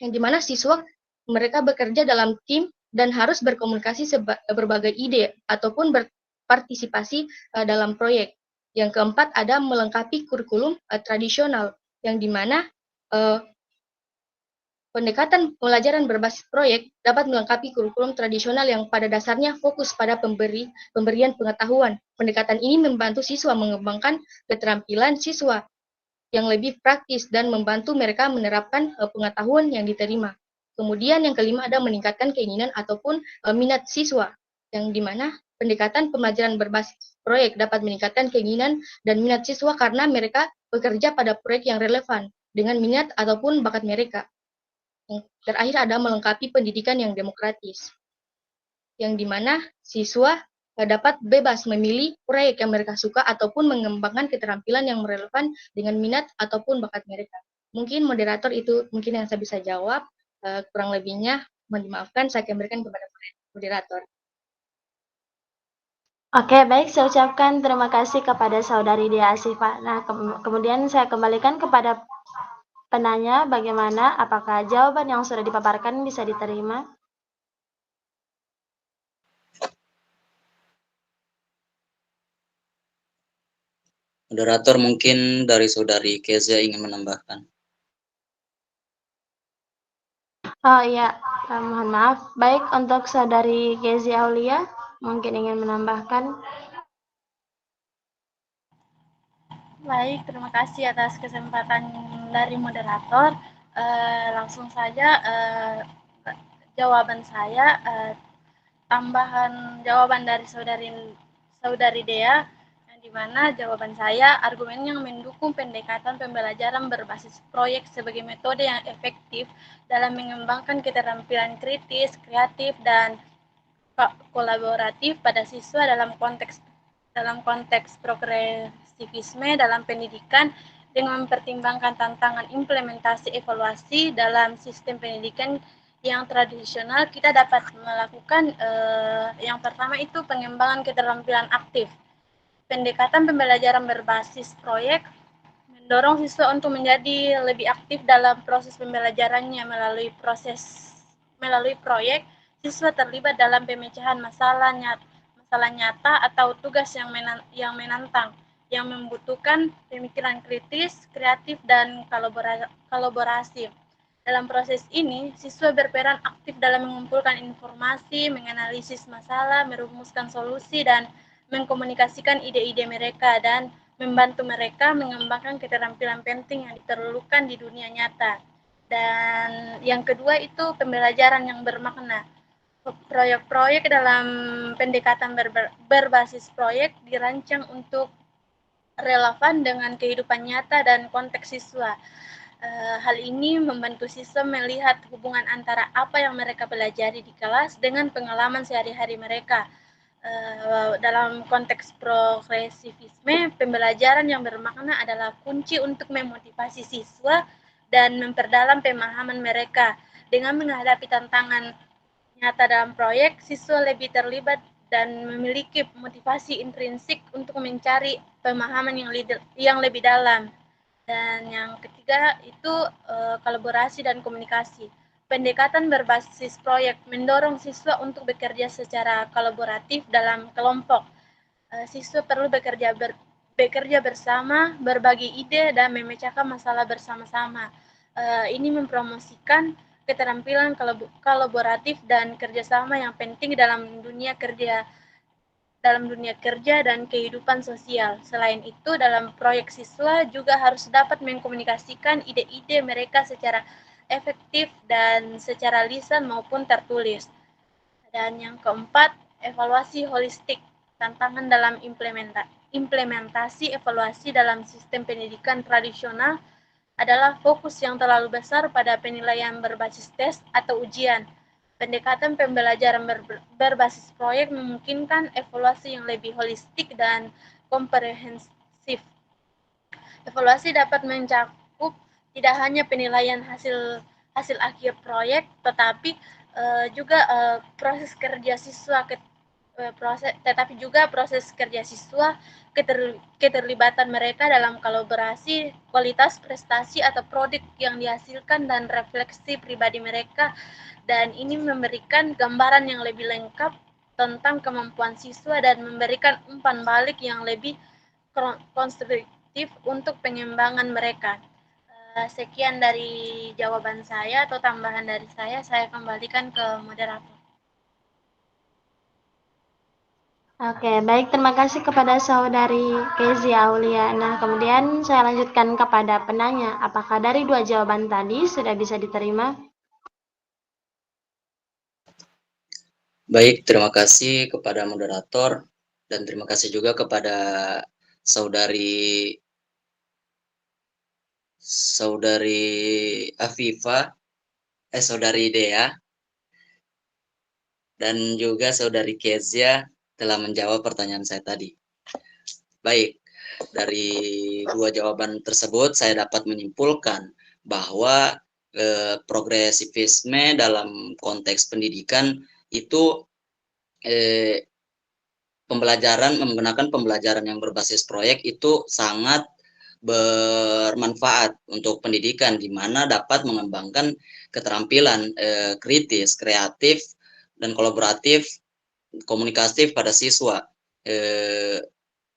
yang dimana siswa mereka bekerja dalam tim dan harus berkomunikasi berbagai ide ataupun berpartisipasi dalam proyek. Yang keempat ada melengkapi kurikulum tradisional, yang dimana pendekatan pembelajaran berbasis proyek dapat melengkapi kurikulum tradisional yang pada dasarnya fokus pada pemberian pengetahuan. Pendekatan ini membantu siswa mengembangkan keterampilan siswa yang lebih praktis dan membantu mereka menerapkan pengetahuan yang diterima. Kemudian yang kelima ada meningkatkan keinginan ataupun minat siswa, yang dimana pendekatan pembelajaran berbasis proyek dapat meningkatkan keinginan dan minat siswa karena mereka bekerja pada proyek yang relevan dengan minat ataupun bakat mereka. Yang terakhir ada melengkapi pendidikan yang demokratis, yang dimana siswa dapat bebas memilih proyek yang mereka suka ataupun mengembangkan keterampilan yang relevan dengan minat ataupun bakat mereka. Mungkin moderator itu mungkin yang saya bisa jawab, kurang lebihnya mohon dimaafkan, saya kembalikan kepada moderator. Oke, baik, saya ucapkan terima kasih kepada saudari Dia Asifa. Nah, kemudian saya kembalikan kepada penanya, bagaimana, apakah jawaban yang sudah dipaparkan bisa diterima? Moderator, mungkin dari saudari Kezia ingin menambahkan. Oh iya, mohon maaf. Baik, untuk saudari Kezia Aulia, mungkin ingin menambahkan. Baik, terima kasih atas kesempatan dari moderator. Langsung saja jawaban saya, tambahan jawaban dari saudari Dea, yang dimana jawaban saya argumen yang mendukung pendekatan pembelajaran berbasis proyek sebagai metode yang efektif dalam mengembangkan keterampilan kritis, kreatif, dan kolaboratif pada siswa dalam konteks progresivisme dalam pendidikan, dengan mempertimbangkan tantangan implementasi evaluasi dalam sistem pendidikan yang tradisional. Kita dapat melakukan yang pertama itu pengembangan keterampilan aktif. Pendekatan pembelajaran berbasis proyek mendorong siswa untuk menjadi lebih aktif dalam proses pembelajarannya. Melalui proyek, siswa terlibat dalam pemecahan masalah nyata atau tugas yang menantang, yang membutuhkan pemikiran kritis, kreatif, dan kolaborasi. Dalam proses ini, siswa berperan aktif dalam mengumpulkan informasi, menganalisis masalah, merumuskan solusi, dan mengkomunikasikan ide-ide mereka, dan membantu mereka mengembangkan keterampilan penting yang diperlukan di dunia nyata. Dan yang kedua itu pembelajaran yang bermakna. Proyek-proyek dalam pendekatan berbasis proyek dirancang untuk relevan dengan kehidupan nyata dan konteks siswa. Hal ini membantu siswa melihat hubungan antara apa yang mereka pelajari di kelas dengan pengalaman sehari-hari mereka. Dalam konteks progresivisme, pembelajaran yang bermakna adalah kunci untuk memotivasi siswa dan memperdalam pemahaman mereka. Dengan menghadapi tantangan nyata dalam proyek, siswa lebih terlibat dan memiliki motivasi intrinsik untuk mencari pemahaman yang lebih dalam. Dan yang ketiga itu kolaborasi dan komunikasi. Pendekatan berbasis proyek mendorong siswa untuk bekerja secara kolaboratif dalam kelompok. Siswa perlu bekerja bersama, berbagi ide, dan memecahkan masalah bersama-sama. Ini mempromosikan keterampilan kolaboratif dan kerjasama yang penting dalam dunia kerja dan kehidupan sosial. Selain itu, dalam proyek siswa juga harus dapat mengkomunikasikan ide-ide mereka secara efektif dan secara lisan maupun tertulis. Dan yang keempat, evaluasi holistik. Tantangan dalam implementasi evaluasi dalam sistem pendidikan tradisional adalah fokus yang terlalu besar pada penilaian berbasis tes atau ujian. Pendekatan pembelajaran berbasis proyek memungkinkan evaluasi yang lebih holistik dan komprehensif. Evaluasi dapat mencakup tidak hanya penilaian hasil akhir proyek, tetapi juga proses kerja siswa, keterlibatan mereka dalam kolaborasi, kualitas prestasi atau produk yang dihasilkan, dan refleksi pribadi mereka. Dan ini memberikan gambaran yang lebih lengkap tentang kemampuan siswa dan memberikan umpan balik yang lebih konstruktif untuk pengembangan mereka. Sekian dari jawaban saya atau tambahan dari saya kembalikan ke moderator. Oke, baik. Terima kasih kepada saudari Kezia Aulia. Nah, kemudian saya lanjutkan kepada penanya. Apakah dari dua jawaban tadi sudah bisa diterima? Baik, terima kasih kepada moderator dan terima kasih juga kepada saudari Afifa, saudari Dea, dan juga saudari Kezia telah menjawab pertanyaan saya tadi. Baik, dari dua jawaban tersebut saya dapat menyimpulkan bahwa progresivisme dalam konteks pendidikan itu menggunakan pembelajaran yang berbasis proyek itu sangat bermanfaat untuk pendidikan, di mana dapat mengembangkan keterampilan kritis, kreatif, dan kolaboratif, komunikatif pada siswa.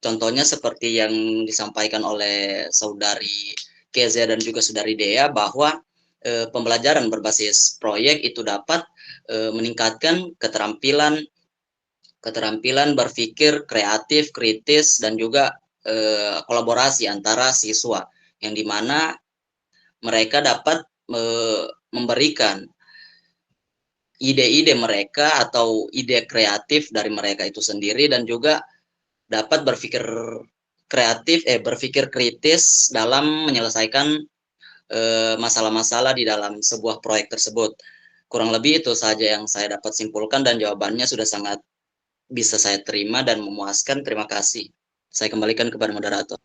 Contohnya seperti yang disampaikan oleh saudari Kezia dan juga saudari Dea, bahwa pembelajaran berbasis proyek itu dapat meningkatkan keterampilan berpikir kreatif, kritis, dan juga kolaborasi antara siswa, yang dimana mereka dapat memberikan ide-ide mereka atau ide kreatif dari mereka itu sendiri, dan juga dapat berpikir berpikir kritis dalam menyelesaikan masalah-masalah di dalam sebuah proyek tersebut. Kurang lebih itu saja yang saya dapat simpulkan, dan jawabannya sudah sangat bisa saya terima dan memuaskan. Terima kasih. Saya kembalikan kepada moderator.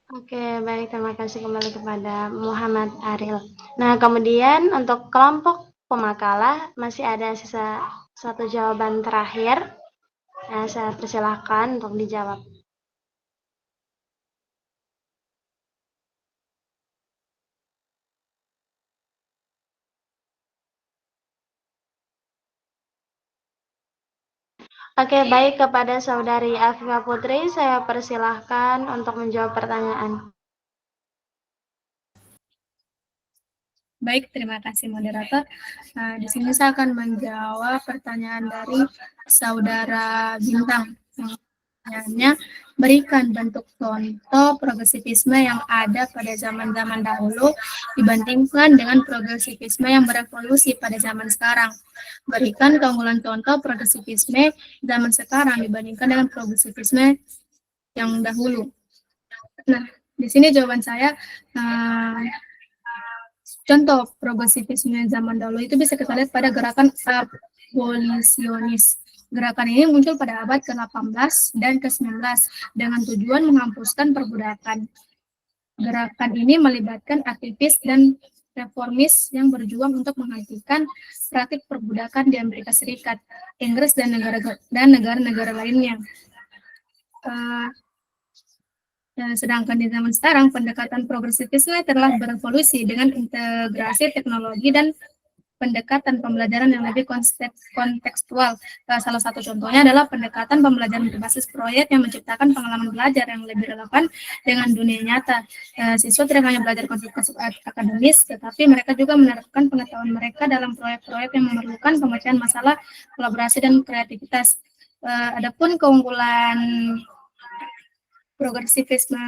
Oke, baik. Terima kasih kembali kepada Muhammad Aril. Nah, kemudian untuk kelompok pemakalah masih ada sisa satu jawaban terakhir. Nah, saya persilahkan untuk dijawab. Oke, baik, kepada Saudari Afifah Putri, saya persilahkan untuk menjawab pertanyaan. Baik, terima kasih moderator. Nah, di sini saya akan menjawab pertanyaan dari Saudara Bintang. Pertanyaannya, berikan bentuk contoh progresivisme yang ada pada zaman-zaman dahulu dibandingkan dengan progresivisme yang berevolusi pada zaman sekarang. Berikan keunggulan contoh progresivisme zaman sekarang dibandingkan dengan progresivisme yang dahulu. Nah, di sini jawaban saya, contoh progresivisme zaman dahulu itu bisa kita lihat pada gerakan abolisionis. Gerakan ini muncul pada abad ke-18 dan ke-19 dengan tujuan menghapuskan perbudakan. Gerakan ini melibatkan aktivis dan reformis yang berjuang untuk menghentikan praktik perbudakan di Amerika Serikat, Inggris, dan negara-negara lainnya. Sedangkan di zaman sekarang, pendekatan progresivisme telah berevolusi dengan integrasi teknologi dan pendekatan pembelajaran yang lebih kontekstual. Salah satu contohnya adalah pendekatan pembelajaran berbasis proyek yang menciptakan pengalaman belajar yang lebih relevan dengan dunia nyata. Siswa tidak hanya belajar konsep-konsep akademis, tetapi mereka juga menerapkan pengetahuan mereka dalam proyek-proyek yang memerlukan pemecahan masalah, kolaborasi, dan kreativitas. Adapun keunggulan progresivisme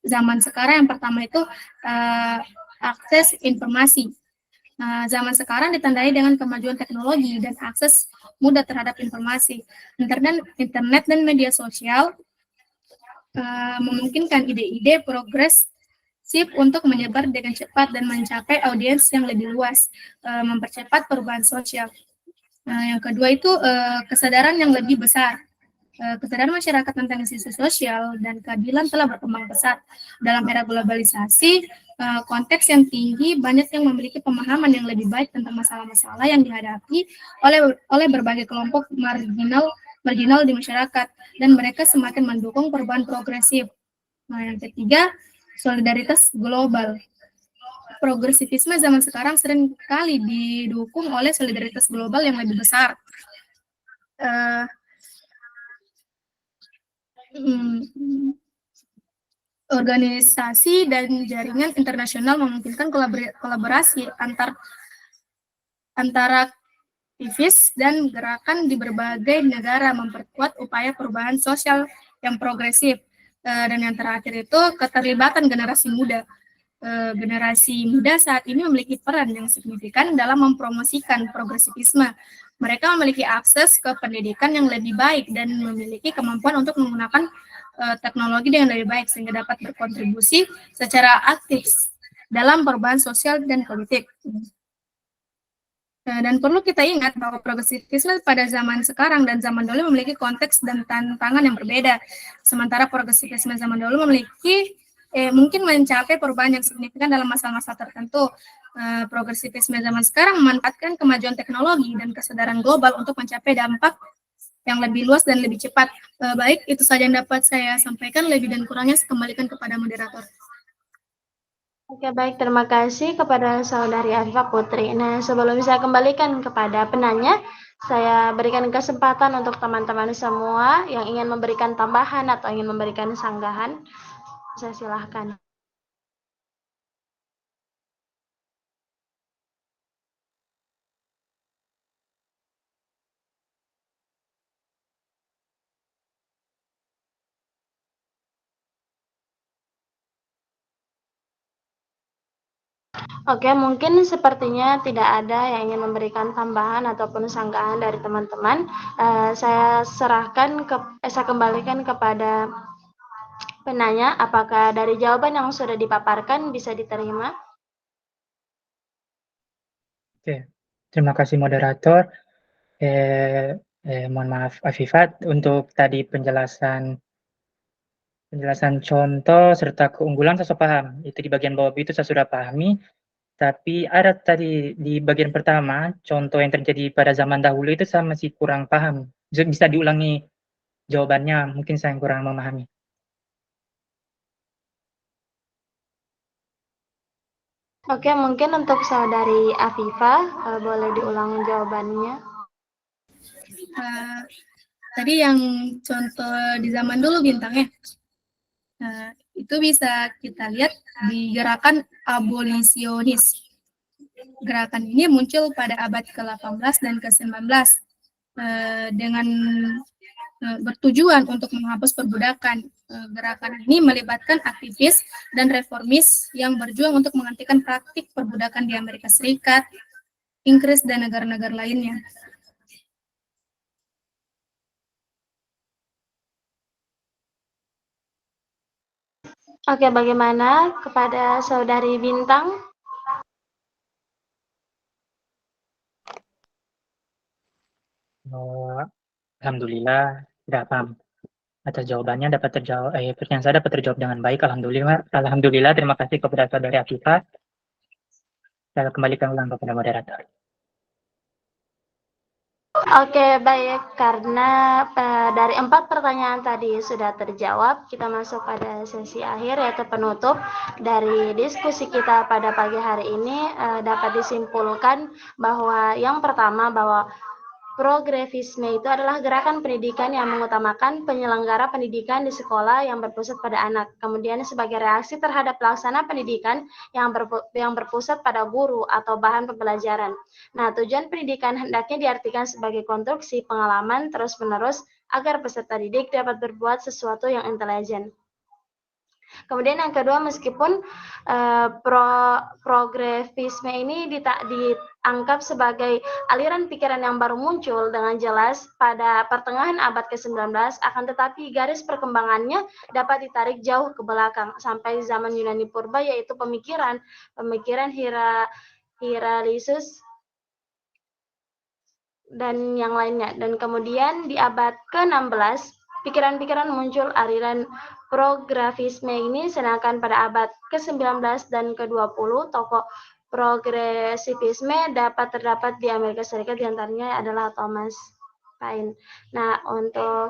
zaman sekarang, yang pertama itu akses informasi. Zaman sekarang ditandai dengan kemajuan teknologi dan akses mudah terhadap informasi. Internet dan media sosial memungkinkan ide-ide progresif untuk menyebar dengan cepat dan mencapai audiens yang lebih luas, mempercepat perubahan sosial. Yang kedua itu kesadaran yang lebih besar. Kesadaran masyarakat tentang isu sosial dan keadilan telah berkembang pesat. Dalam era globalisasi, konteks yang tinggi, banyak yang memiliki pemahaman yang lebih baik tentang masalah-masalah yang dihadapi oleh berbagai kelompok marginal di masyarakat, dan mereka semakin mendukung perubahan progresif. Nah, yang ketiga, solidaritas global. Progresivisme zaman sekarang sering kali didukung oleh solidaritas global yang lebih besar. Organisasi dan jaringan internasional memungkinkan kolaborasi antara aktivis dan gerakan di berbagai negara, memperkuat upaya perubahan sosial yang progresif. Dan yang terakhir itu keterlibatan generasi muda. Generasi muda saat ini memiliki peran yang signifikan dalam mempromosikan progresivisme. Mereka memiliki akses ke pendidikan yang lebih baik dan memiliki kemampuan untuk menggunakan teknologi dengan lebih baik, sehingga dapat berkontribusi secara aktif dalam perubahan sosial dan politik. Dan perlu kita ingat bahwa progresivisme pada zaman sekarang dan zaman dahulu memiliki konteks dan tantangan yang berbeda. Sementara progresivisme zaman dahulu memiliki mungkin mencapai perubahan yang signifikan dalam masa-masa tertentu. Progresivisme zaman sekarang memanfaatkan kemajuan teknologi dan kesadaran global untuk mencapai dampak yang lebih luas dan lebih cepat. Baik, itu saja yang dapat saya sampaikan. Lebih dan kurangnya saya kembalikan kepada moderator. Oke, baik. Terima kasih kepada Saudari Afifah Putri. Nah, sebelum saya kembalikan kepada penanya, saya berikan kesempatan untuk teman-teman semua yang ingin memberikan tambahan atau ingin memberikan sanggahan. Saya silahkan. Oke, mungkin sepertinya tidak ada yang ingin memberikan tambahan ataupun sanggahan dari teman-teman. Saya kembalikan kepada penanya, apakah dari jawaban yang sudah dipaparkan bisa diterima? Oke, terima kasih moderator. Mohon maaf Afifat untuk tadi penjelasan contoh serta keunggulan saya sudah paham. Itu di bagian bawah itu saya sudah pahami. Tapi ada tadi di bagian pertama, contoh yang terjadi pada zaman dahulu itu saya masih kurang paham. Bisa diulangi jawabannya, mungkin saya yang kurang memahami. Oke, mungkin untuk saudari Afifa, boleh diulang jawabannya. Tadi yang contoh di zaman dulu bintangnya, itu bisa kita lihat di gerakan abolisionis. Gerakan ini muncul pada abad ke-18 dan ke-19 dengan bertujuan untuk menghapus perbudakan. Gerakan ini melibatkan aktivis dan reformis yang berjuang untuk menghentikan praktik perbudakan di Amerika Serikat, Inggris, dan negara-negara lainnya. Oke, bagaimana kepada saudari Bintang? Alhamdulillah, tidak paham. Atas jawabannya pertanyaan saya dapat terjawab dengan baik. Alhamdulillah, terima kasih kepada saudari Afifah. Saya kembalikan ulang kepada moderator. Oke, baik. Karena dari 4 pertanyaan tadi sudah terjawab, kita masuk pada sesi akhir, yaitu penutup dari diskusi kita pada pagi hari ini. Dapat disimpulkan bahwa yang pertama, bahwa progresifisme itu adalah gerakan pendidikan yang mengutamakan penyelenggara pendidikan di sekolah yang berpusat pada anak. Kemudian sebagai reaksi terhadap pelaksana pendidikan yang berpusat pada guru atau bahan pembelajaran. Nah, tujuan pendidikan hendaknya diartikan sebagai konstruksi pengalaman terus-menerus agar peserta didik dapat berbuat sesuatu yang intelijen. Kemudian yang kedua, meskipun progresifisme ini dianggap sebagai aliran pikiran yang baru muncul dengan jelas pada pertengahan abad ke-19, akan tetapi garis perkembangannya dapat ditarik jauh ke belakang sampai zaman Yunani Purba, yaitu pemikiran Hieralisus dan yang lainnya. Dan kemudian di abad ke-16, pikiran-pikiran muncul aliran progresifisme ini, sedangkan pada abad ke-19 dan ke-20 tokoh progresifisme dapat terdapat di Amerika Serikat, diantaranya adalah Thomas Paine. Nah, untuk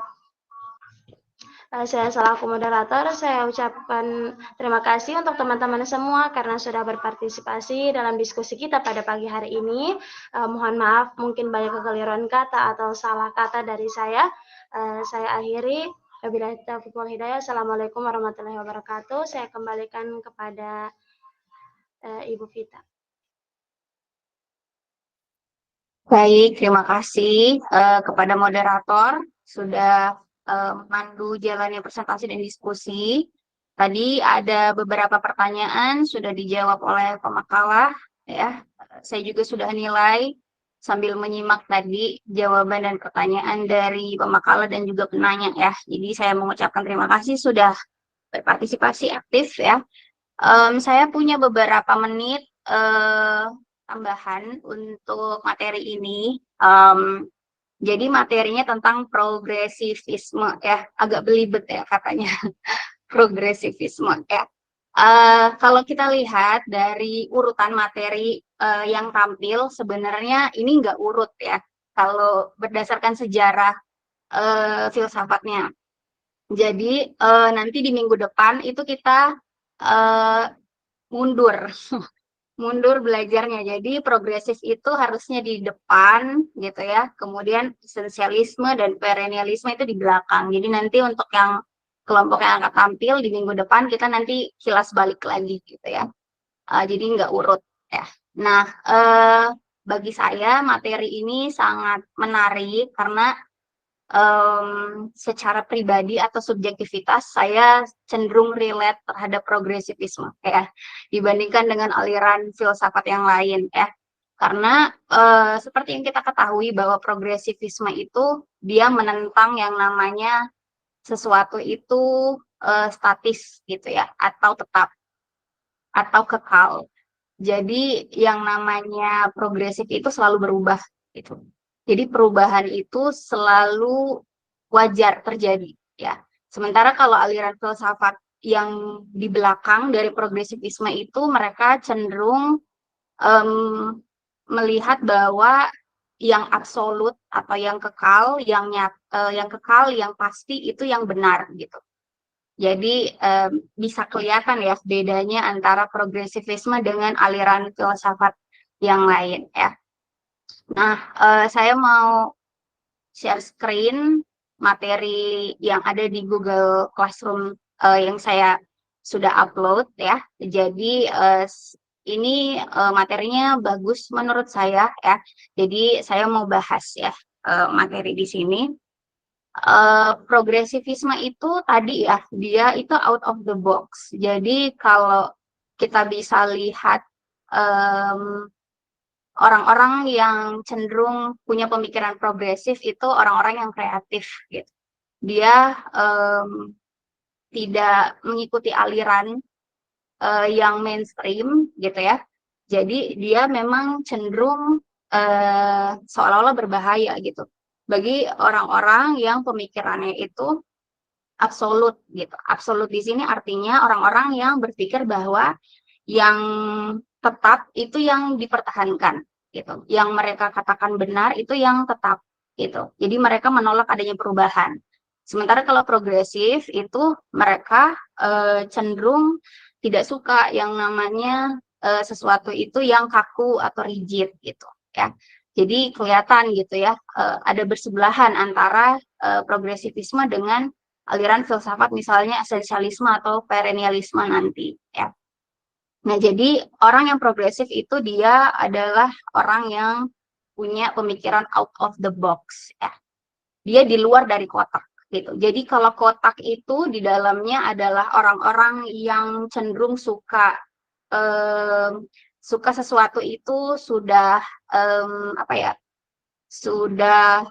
saya selaku moderator, saya ucapkan terima kasih untuk teman-teman semua karena sudah berpartisipasi dalam diskusi kita pada pagi hari ini. Mohon maaf mungkin banyak kekeliruan kata atau salah kata dari saya. Saya akhiri. Wabillahi taufiq wal hidayah. Assalamualaikum warahmatullahi wabarakatuh. Saya kembalikan kepada Ibu Vita. Baik, terima kasih kepada moderator sudah memandu jalannya presentasi dan diskusi. Tadi ada beberapa pertanyaan sudah dijawab oleh pemakalah, ya. Saya juga sudah nilai sambil menyimak tadi jawaban dan pertanyaan dari pemakalah dan juga penanya, ya. Jadi saya mengucapkan terima kasih sudah berpartisipasi aktif, ya. Saya punya beberapa menit tambahan untuk materi ini. Jadi materinya tentang progresifisme, ya, agak belibet ya katanya. Progresifisme, ya. Kalau kita lihat dari urutan materi yang tampil, sebenarnya ini nggak urut, ya, kalau berdasarkan sejarah filsafatnya. Jadi nanti di minggu depan itu kita mundur belajarnya. Jadi progresif itu harusnya di depan gitu, ya. Kemudian esensialisme dan perennialisme itu di belakang. Jadi nanti untuk yang kelompok yang akan tampil di minggu depan kita nanti kilas balik lagi gitu, ya. Jadi nggak urut, ya. Nah, bagi saya materi ini sangat menarik karena secara pribadi atau subjektivitas saya cenderung relate terhadap progresivisme ya dibandingkan dengan aliran filsafat yang lain ya. Karena seperti yang kita ketahui bahwa progresivisme itu dia menentang yang namanya sesuatu itu statis gitu ya atau tetap atau kekal. Jadi yang namanya progresif itu selalu berubah gitu. Jadi perubahan itu selalu wajar terjadi ya. Sementara kalau aliran filsafat yang di belakang dari progresivisme itu mereka cenderung melihat bahwa yang absolut atau yang kekal, yang pasti itu yang benar gitu. Jadi bisa kelihatan ya bedanya antara progresivisme dengan aliran filsafat yang lain ya. Nah, saya mau share screen materi yang ada di Google Classroom yang saya sudah upload ya. Jadi ini materinya bagus menurut saya ya. Jadi saya mau bahas ya materi di sini. Progresivisme itu tadi ya, dia itu out of the box. Jadi kalau kita bisa lihat orang-orang yang cenderung punya pemikiran progresif itu orang-orang yang kreatif gitu. Dia tidak mengikuti aliran yang mainstream gitu ya. Jadi dia memang cenderung seolah-olah berbahaya gitu bagi orang-orang yang pemikirannya itu absolut gitu. Absolut di sini artinya orang-orang yang berpikir bahwa yang tetap itu yang dipertahankan gitu. Yang mereka katakan benar itu yang tetap gitu. Jadi mereka menolak adanya perubahan. Sementara kalau progresif itu mereka cenderung tidak suka yang namanya sesuatu itu yang kaku atau rigid gitu ya. Jadi kelihatan gitu ya ada bersebelahan antara progresivisme dengan aliran filsafat misalnya esensialisme atau perennialisme nanti ya. Nah, jadi orang yang progresif itu dia adalah orang yang punya pemikiran out of the box ya. Dia di luar dari kotak gitu. Jadi kalau kotak itu di dalamnya adalah orang-orang yang cenderung suka sesuatu itu sudah sudah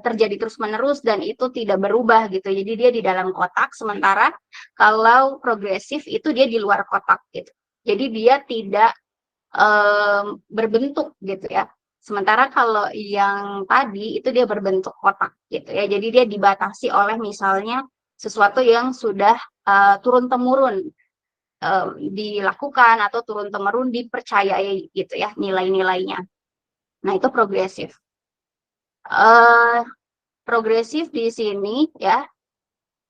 terjadi terus-menerus dan itu tidak berubah gitu. Jadi dia di dalam kotak, sementara kalau progresif itu dia di luar kotak gitu. Jadi dia tidak berbentuk gitu ya. Sementara kalau yang tadi itu dia berbentuk kotak gitu ya. Jadi dia dibatasi oleh misalnya sesuatu yang sudah turun-temurun dilakukan atau turun-temurun dipercayai gitu ya nilai-nilainya. Nah, itu progresif. Progresif di sini ya,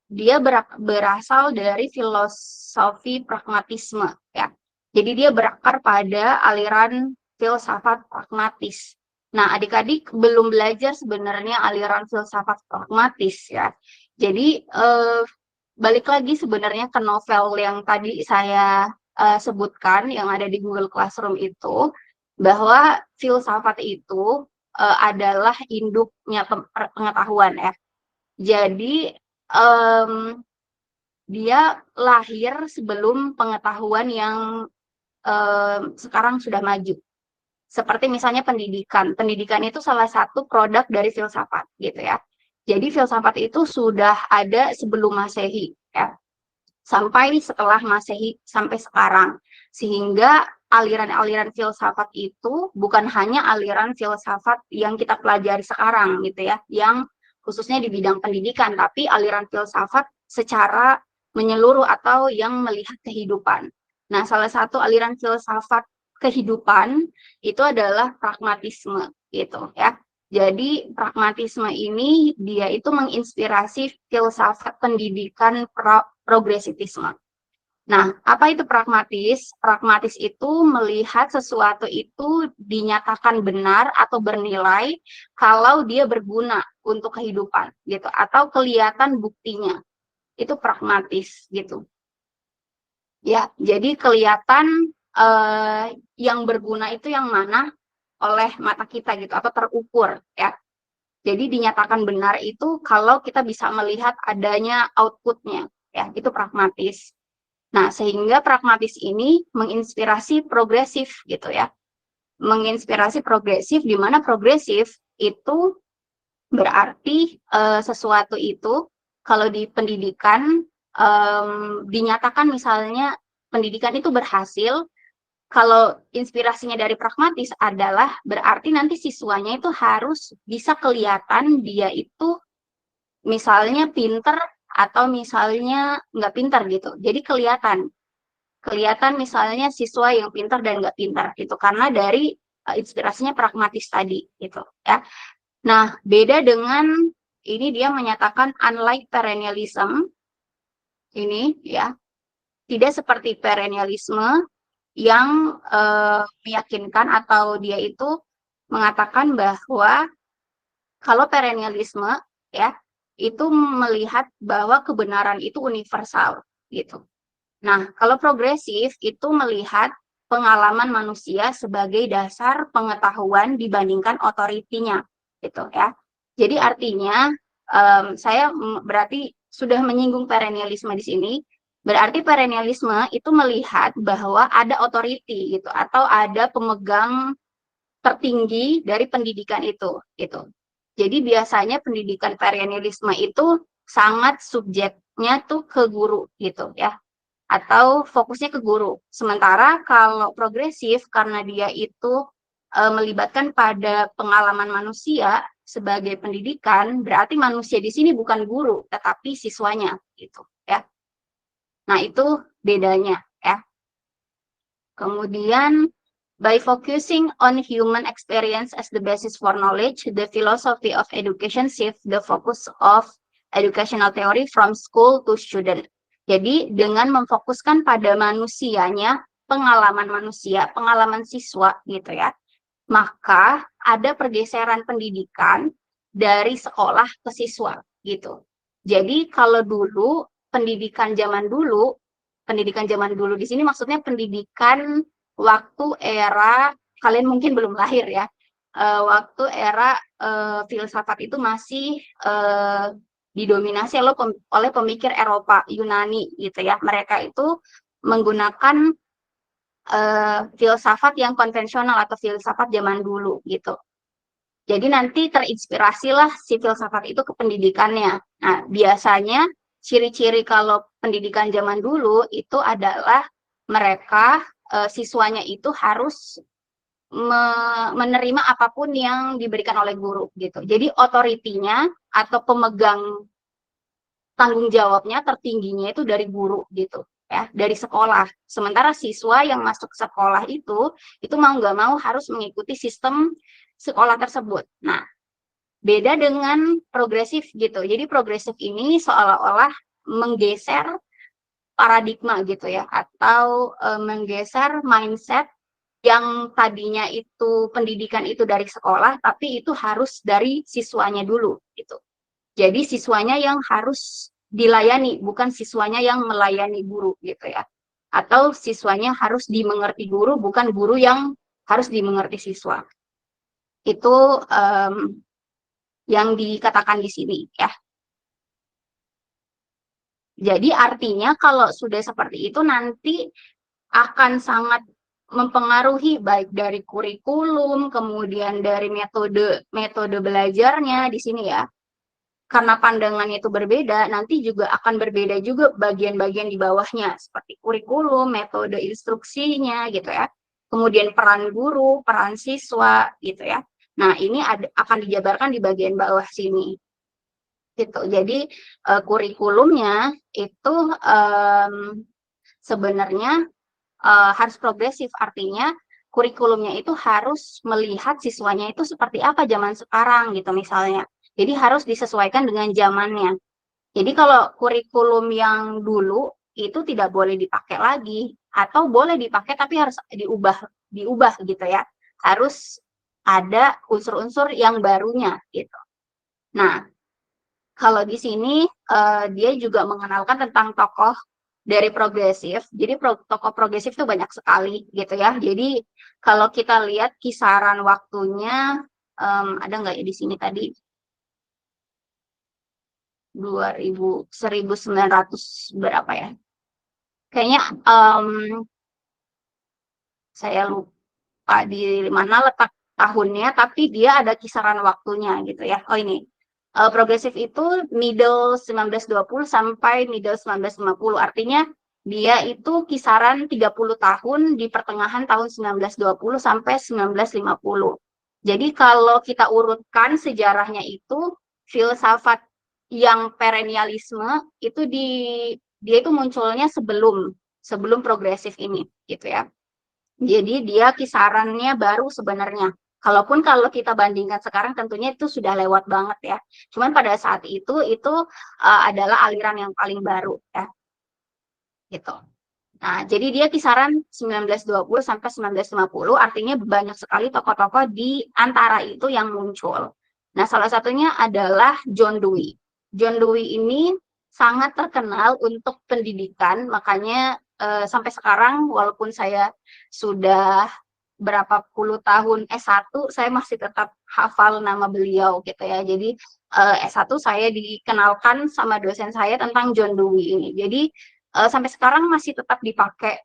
dia berasal dari filosofi pragmatisme ya. Jadi dia berakar pada aliran filsafat pragmatis. Nah, adik-adik belum belajar sebenarnya aliran filsafat pragmatis ya. Jadi balik lagi sebenarnya ke novel yang tadi saya sebutkan yang ada di Google Classroom itu, bahwa filsafat itu adalah induknya pengetahuan ya. Jadi dia lahir sebelum pengetahuan yang sekarang sudah maju. Seperti misalnya pendidikan. Pendidikan itu salah satu produk dari filsafat gitu ya. Jadi filsafat itu sudah ada sebelum Masehi ya. Sampai setelah Masehi sampai sekarang. Sehingga aliran-aliran filsafat itu bukan hanya aliran filsafat yang kita pelajari sekarang gitu ya, yang khususnya di bidang pendidikan, tapi aliran filsafat secara menyeluruh atau yang melihat kehidupan. Nah, salah satu aliran filsafat kehidupan itu adalah pragmatisme gitu ya. Jadi pragmatisme ini dia itu menginspirasi filsafat pendidikan progresivisme. Nah, apa itu pragmatis? Pragmatis itu melihat sesuatu itu dinyatakan benar atau bernilai kalau dia berguna untuk kehidupan gitu atau kelihatan buktinya. Itu pragmatis gitu. Ya, jadi kelihatan yang berguna itu yang mana oleh mata kita gitu atau terukur ya. Jadi dinyatakan benar itu kalau kita bisa melihat adanya outputnya, ya, itu pragmatis. Nah, sehingga pragmatis ini menginspirasi progresif gitu ya. Menginspirasi progresif, di mana progresif itu berarti sesuatu itu kalau di pendidikan dinyatakan misalnya pendidikan itu berhasil, kalau inspirasinya dari pragmatis adalah berarti nanti siswanya itu harus bisa kelihatan dia itu misalnya pinter atau misalnya nggak pinter gitu. Jadi kelihatan misalnya siswa yang pintar dan nggak pintar gitu karena dari inspirasinya pragmatis tadi gitu ya. Nah, beda dengan ini dia menyatakan unlike perennialism ini ya, tidak seperti perennialisme yang meyakinkan atau dia itu mengatakan bahwa kalau perennialisme ya itu melihat bahwa kebenaran itu universal gitu. Nah, kalau progresif itu melihat pengalaman manusia sebagai dasar pengetahuan dibandingkan otoritinya gitu ya. Jadi artinya saya berarti sudah menyinggung perennialisme di sini. Berarti perennialisme itu melihat bahwa ada otoriti gitu atau ada pemegang tertinggi dari pendidikan itu gitu. Jadi biasanya pendidikan perennialisme itu sangat subjeknya tuh ke guru gitu ya atau fokusnya ke guru. Sementara kalau progresif karena dia itu melibatkan pada pengalaman manusia sebagai pendidikan, berarti manusia di sini bukan guru tetapi siswanya gitu ya. Nah, itu bedanya ya. Kemudian by focusing on human experience as the basis for knowledge, the philosophy of education shifts the focus of educational theory from school to student. Jadi dengan memfokuskan pada manusianya, pengalaman manusia, pengalaman siswa gitu ya, maka ada pergeseran pendidikan dari sekolah ke siswa gitu. Jadi kalau dulu pendidikan zaman dulu di sini maksudnya pendidikan waktu era kalian mungkin belum lahir ya. Waktu era filsafat itu masih didominasi oleh pemikir Eropa, Yunani gitu ya. Mereka itu menggunakan filsafat yang konvensional atau filsafat zaman dulu gitu. Jadi nanti terinspirasilah si filsafat itu ke pendidikannya. Nah, biasanya ciri-ciri kalau pendidikan zaman dulu itu adalah mereka siswanya itu harus menerima apapun yang diberikan oleh guru gitu. Jadi otoritinya atau pemegang tanggung jawabnya tertingginya itu dari guru gitu ya, dari sekolah. Sementara siswa yang masuk sekolah itu mau nggak mau harus mengikuti sistem sekolah tersebut. Nah, beda dengan progresif gitu. Jadi progresif ini seolah-olah menggeser paradigma gitu ya, atau menggeser mindset yang tadinya itu pendidikan itu dari sekolah, tapi itu harus dari siswanya dulu gitu. Jadi siswanya yang harus dilayani, bukan siswanya yang melayani guru gitu ya. Atau siswanya harus dimengerti guru, bukan guru yang harus dimengerti siswa. Itu yang dikatakan di sini ya. Jadi artinya kalau sudah seperti itu nanti akan sangat mempengaruhi baik dari kurikulum, kemudian dari metode belajarnya di sini ya. Karena pandangannya itu berbeda, nanti juga akan berbeda juga bagian-bagian di bawahnya seperti kurikulum, metode instruksinya gitu ya. Kemudian peran guru, peran siswa gitu ya. Nah, ini akan dijabarkan di bagian bawah sini. Gitu. Jadi kurikulumnya itu sebenarnya harus progresif, artinya kurikulumnya itu harus melihat siswanya itu seperti apa zaman sekarang gitu misalnya. Jadi harus disesuaikan dengan zamannya. Jadi kalau kurikulum yang dulu itu tidak boleh dipakai lagi atau boleh dipakai tapi harus diubah gitu ya. Harus ada unsur-unsur yang barunya gitu. Nah, kalau di sini dia juga mengenalkan tentang tokoh dari progresif. Jadi tokoh progresif itu banyak sekali gitu ya. Jadi kalau kita lihat kisaran waktunya ada nggak ya di sini tadi? 1900 berapa ya? Kayaknya saya lupa di mana letak tahunnya, tapi dia ada kisaran waktunya gitu ya. Oh ini, progresif itu middle 1920 sampai middle 1950. Artinya dia itu kisaran 30 tahun di pertengahan tahun 1920 sampai 1950. Jadi kalau kita urutkan sejarahnya itu, filsafat yang perennialisme itu dia itu munculnya sebelum progresif ini gitu ya. Jadi dia kisarannya baru sebenarnya. Kalaupun kalau kita bandingkan sekarang tentunya itu sudah lewat banget ya. Cuman pada saat itu adalah aliran yang paling baru ya. Gitu. Nah, jadi dia kisaran 1920 sampai 1950, artinya banyak sekali tokoh-tokoh di antara itu yang muncul. Nah, salah satunya adalah John Dewey. John Dewey ini sangat terkenal untuk pendidikan, makanya sampai sekarang walaupun saya sudah berapa puluh tahun S1, saya masih tetap hafal nama beliau gitu ya. Jadi S1 saya dikenalkan sama dosen saya tentang John Dewey ini. Jadi sampai sekarang masih tetap dipakai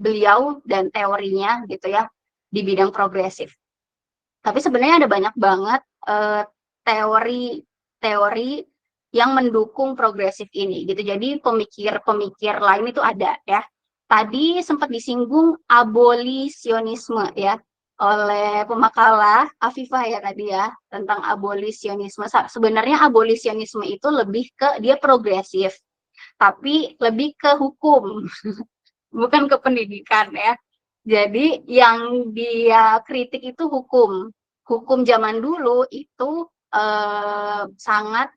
beliau dan teorinya gitu ya di bidang progresif. Tapi sebenarnya ada banyak banget teori-teori yang mendukung progresif ini gitu. Jadi pemikir-pemikir lain itu ada ya. Tadi sempat disinggung abolisionisme ya oleh pemakalah Afifah ya tadi ya tentang abolisionisme. Sebenarnya abolisionisme itu lebih ke dia progresif, tapi lebih ke hukum, bukan ke pendidikan ya. Jadi yang dia kritik itu hukum. Hukum zaman dulu itu sangat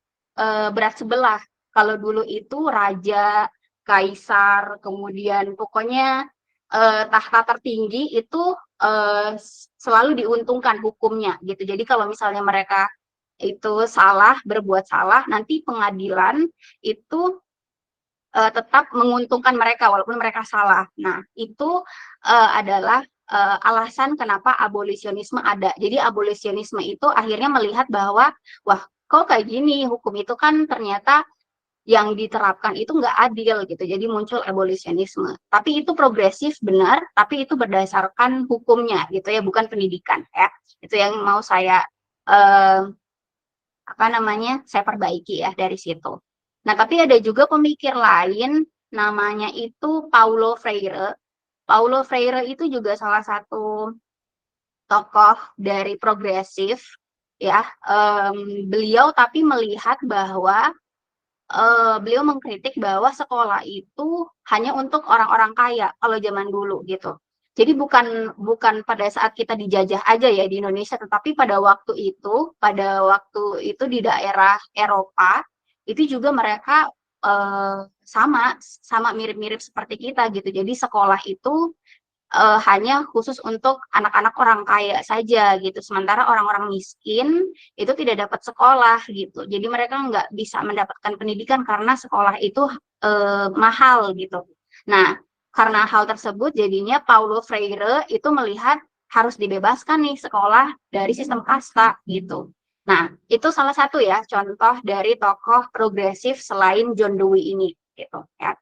berat sebelah. Kalau dulu itu raja, kaisar, kemudian pokoknya tahta tertinggi itu selalu diuntungkan hukumnya gitu. Jadi kalau misalnya mereka itu berbuat salah, nanti pengadilan itu tetap menguntungkan mereka walaupun mereka salah. Nah, itu adalah alasan kenapa abolisionisme ada. Jadi abolisionisme itu akhirnya melihat bahwa, wah kok kayak gini, hukum itu kan ternyata yang diterapkan itu nggak adil gitu. Jadi muncul abolisionisme. Tapi itu progresif benar, tapi itu berdasarkan hukumnya gitu ya, bukan pendidikan ya. Itu yang mau saya saya perbaiki ya dari situ. Nah, tapi ada juga pemikir lain, namanya itu Paulo Freire. Paulo Freire itu juga salah satu tokoh dari progresif, ya. Beliau tapi melihat bahwa beliau mengkritik bahwa sekolah itu hanya untuk orang-orang kaya kalau zaman dulu gitu. Jadi bukan pada saat kita dijajah aja ya di Indonesia, tetapi pada waktu itu di daerah Eropa itu juga mereka sama mirip-mirip seperti kita gitu. Jadi sekolah itu hanya khusus untuk anak-anak orang kaya saja gitu. Sementara orang-orang miskin itu tidak dapat sekolah gitu. Jadi mereka nggak bisa mendapatkan pendidikan karena sekolah itu mahal gitu. Nah, karena hal tersebut jadinya Paulo Freire itu melihat harus dibebaskan nih sekolah dari sistem kasta gitu. Nah, itu salah satu ya contoh dari tokoh progresif selain John Dewey ini gitu ya.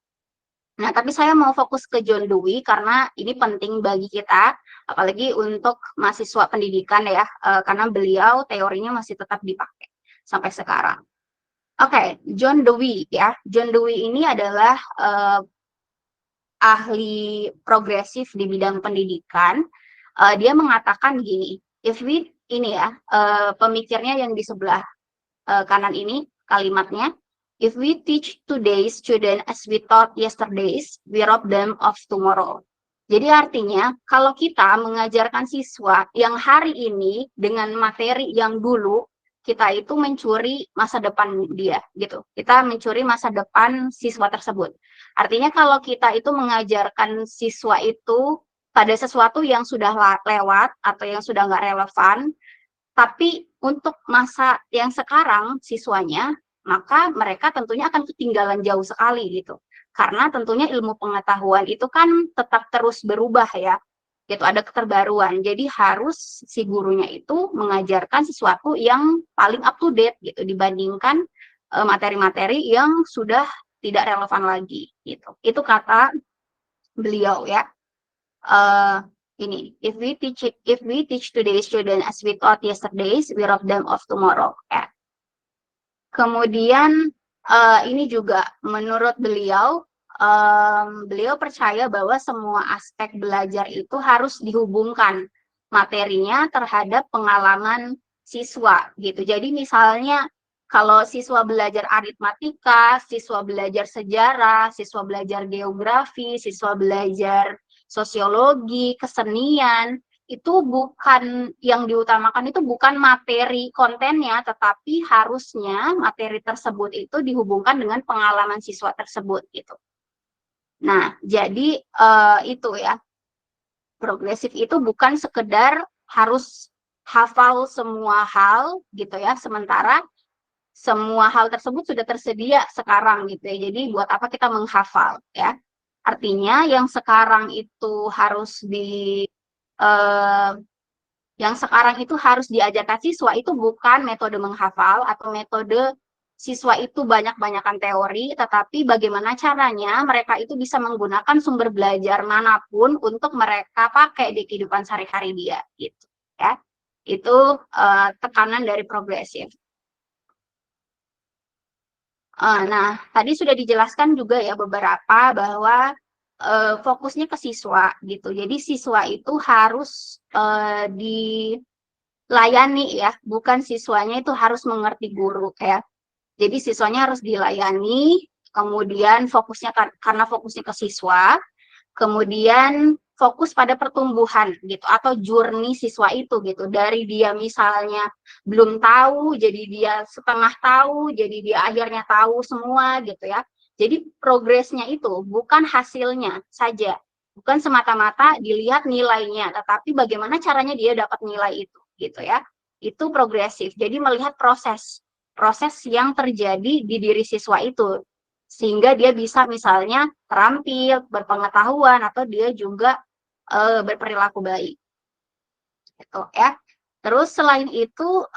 Nah, tapi saya mau fokus ke John Dewey karena ini penting bagi kita, apalagi untuk mahasiswa pendidikan ya, karena beliau teorinya masih tetap dipakai sampai sekarang. Oke, John Dewey ya. John Dewey ini adalah ahli progresif di bidang pendidikan. Dia mengatakan gini, pemikirnya yang di sebelah kanan ini kalimatnya, if we teach today's student as we taught yesterday's, we rob them of tomorrow. Jadi artinya kalau kita mengajarkan siswa yang hari ini dengan materi yang dulu, kita itu mencuri masa depan dia gitu. Kita mencuri masa depan siswa tersebut. Artinya kalau kita itu mengajarkan siswa itu pada sesuatu yang sudah lewat atau yang sudah nggak relevan, tapi untuk masa yang sekarang siswanya, maka mereka tentunya akan ketinggalan jauh sekali gitu. Karena tentunya ilmu pengetahuan itu kan tetap terus berubah ya. Gitu, ada keterbaruan. Jadi harus si gurunya itu mengajarkan sesuatu yang paling up to date gitu dibandingkan materi-materi yang sudah tidak relevan lagi gitu. Itu kata beliau ya. Ini if we teach today's student as we taught yesterday's, we rob them of tomorrow ya. Kemudian ini juga menurut beliau, beliau percaya bahwa semua aspek belajar itu harus dihubungkan materinya terhadap pengalaman siswa gitu. Jadi misalnya kalau siswa belajar aritmatika, siswa belajar sejarah, siswa belajar geografi, siswa belajar sosiologi, kesenian, itu bukan yang diutamakan, itu bukan materi kontennya, tetapi harusnya materi tersebut itu dihubungkan dengan pengalaman siswa tersebut gitu. Nah, jadi itu ya, progresif itu bukan sekedar harus hafal semua hal gitu ya, sementara semua hal tersebut sudah tersedia sekarang gitu ya. Jadi buat apa kita menghafal ya? Artinya yang sekarang itu harus yang sekarang itu harus diajarkan siswa itu bukan metode menghafal atau metode siswa itu banyak-banyakan teori, tetapi bagaimana caranya mereka itu bisa menggunakan sumber belajar manapun untuk mereka pakai di kehidupan sehari-hari dia gitu ya. Itu tekanan dari progresif. Nah, tadi sudah dijelaskan juga ya beberapa bahwa fokusnya ke siswa gitu. Jadi siswa itu harus dilayani ya, bukan siswanya itu harus mengerti guru ya. Jadi siswanya harus dilayani, kemudian fokusnya karena fokusnya ke siswa, kemudian fokus pada pertumbuhan gitu atau journey siswa itu gitu, dari dia misalnya belum tahu jadi dia setengah tahu, jadi dia akhirnya tahu semua gitu ya. Jadi progresnya itu bukan hasilnya saja, bukan semata-mata dilihat nilainya, tetapi bagaimana caranya dia dapat nilai itu gitu ya. Itu progresif. Jadi melihat proses yang terjadi di diri siswa itu, sehingga dia bisa misalnya terampil, berpengetahuan, atau dia juga berperilaku baik gitu ya. Terus selain itu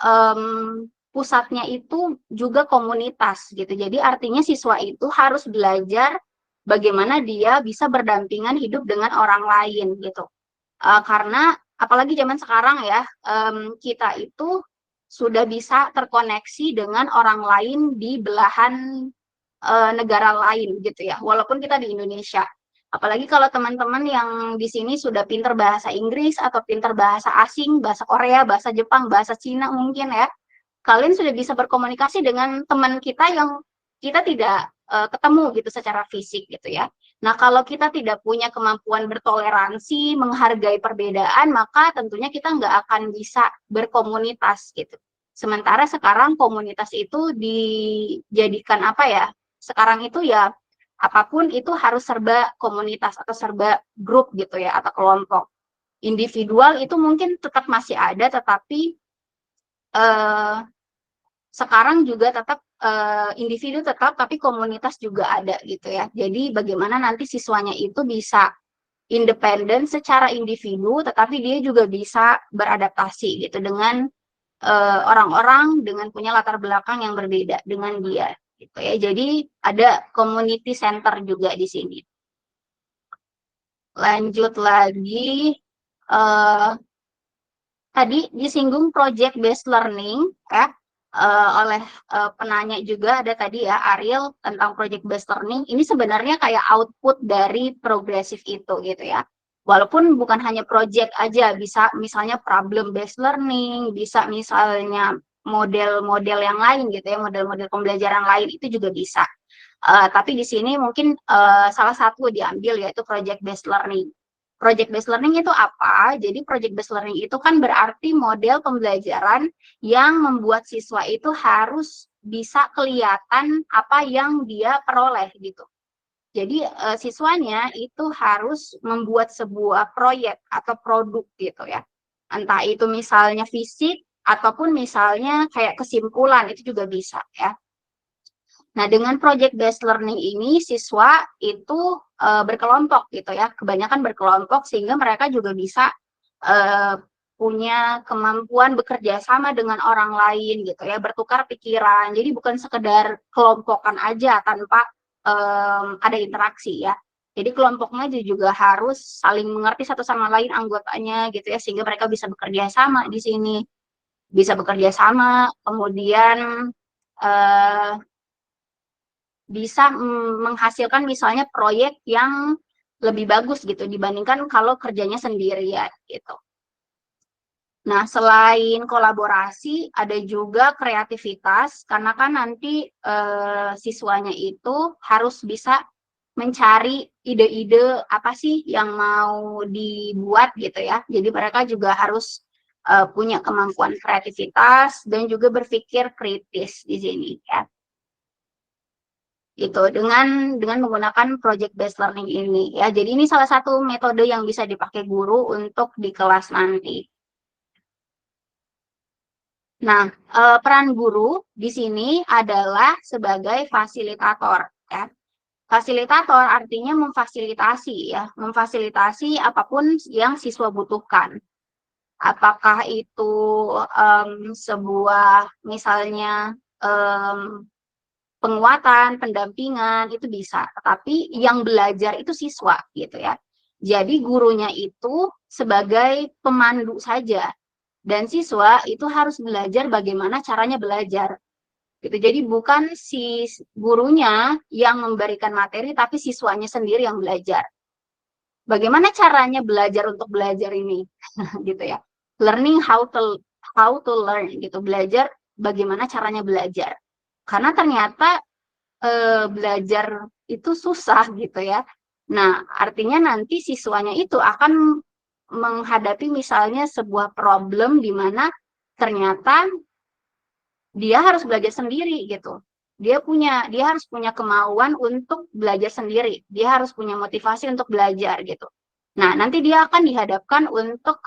pusatnya itu juga komunitas gitu. Jadi artinya siswa itu harus belajar bagaimana dia bisa berdampingan hidup dengan orang lain gitu. Karena apalagi zaman sekarang ya, kita itu sudah bisa terkoneksi dengan orang lain di belahan negara lain gitu ya, walaupun kita di Indonesia. Apalagi kalau teman-teman yang di sini sudah pinter bahasa Inggris atau pinter bahasa asing, bahasa Korea, bahasa Jepang, bahasa Cina mungkin ya, kalian sudah bisa berkomunikasi dengan teman kita yang kita tidak ketemu gitu secara fisik gitu ya. Nah, kalau kita tidak punya kemampuan bertoleransi, menghargai perbedaan, maka tentunya kita nggak akan bisa berkomunitas gitu. Sementara sekarang komunitas itu dijadikan apa ya? Sekarang itu ya apapun itu harus serba komunitas atau serba grup gitu ya, atau kelompok. Individual itu mungkin tetap masih ada, tetapi sekarang juga tetap individu tetap, tapi komunitas juga ada gitu ya. Jadi bagaimana nanti siswanya itu bisa independen secara individu, tetapi dia juga bisa beradaptasi gitu dengan orang-orang dengan punya latar belakang yang berbeda dengan dia gitu ya. Jadi ada community center juga di sini. Lanjut lagi, tadi disinggung project based learning ya, oleh penanya juga ada tadi ya Ariel tentang project based learning. Ini sebenarnya kayak output dari progresif itu gitu ya. Walaupun bukan hanya project aja, bisa misalnya problem based learning, bisa misalnya model-model yang lain gitu ya, model-model pembelajaran lain itu juga bisa. Tapi di sini mungkin salah satu diambil yaitu project based learning. Project based learning itu apa? Jadi project based learning itu kan berarti model pembelajaran yang membuat siswa itu harus bisa kelihatan apa yang dia peroleh gitu. Jadi siswanya itu harus membuat sebuah proyek atau produk gitu ya. Entah itu misalnya fisik ataupun misalnya kayak kesimpulan, itu juga bisa ya. Nah, dengan project based learning ini siswa itu berkelompok gitu ya. Kebanyakan berkelompok sehingga mereka juga bisa punya kemampuan bekerja sama dengan orang lain gitu ya, bertukar pikiran. Jadi bukan sekedar kelompokan aja tanpa ada interaksi ya. Jadi kelompoknya juga harus saling mengerti satu sama lain anggotanya gitu ya, sehingga mereka bisa bekerja sama di sini. Bisa bekerja sama, kemudian bisa menghasilkan misalnya proyek yang lebih bagus gitu dibandingkan kalau kerjanya sendirian gitu. Nah, selain kolaborasi, ada juga kreativitas, karena kan nanti siswanya itu harus bisa mencari ide-ide apa sih yang mau dibuat gitu ya. Jadi mereka juga harus punya kemampuan kreativitas dan juga berpikir kritis di sini ya. Itu dengan menggunakan project based learning ini ya. Jadi ini salah satu metode yang bisa dipakai guru untuk di kelas nanti. Nah, peran guru di sini adalah sebagai fasilitator ya. Fasilitator artinya memfasilitasi ya, memfasilitasi apapun yang siswa butuhkan. Apakah itu sebuah misalnya penguatan, pendampingan itu bisa, tetapi yang belajar itu siswa gitu ya. Jadi gurunya itu sebagai pemandu saja. Dan siswa itu harus belajar bagaimana caranya belajar. Gitu. Jadi bukan si gurunya yang memberikan materi, tapi siswanya sendiri yang belajar. Bagaimana caranya belajar untuk belajar ini, gitu ya. Learning how to learn, gitu. Belajar bagaimana caranya belajar. Karena ternyata belajar itu susah, gitu ya. Nah, artinya nanti siswanya itu akan menghadapi misalnya sebuah problem di mana ternyata dia harus belajar sendiri gitu. Dia harus punya kemauan untuk belajar sendiri. Dia harus punya motivasi untuk belajar gitu. Nah, nanti dia akan dihadapkan untuk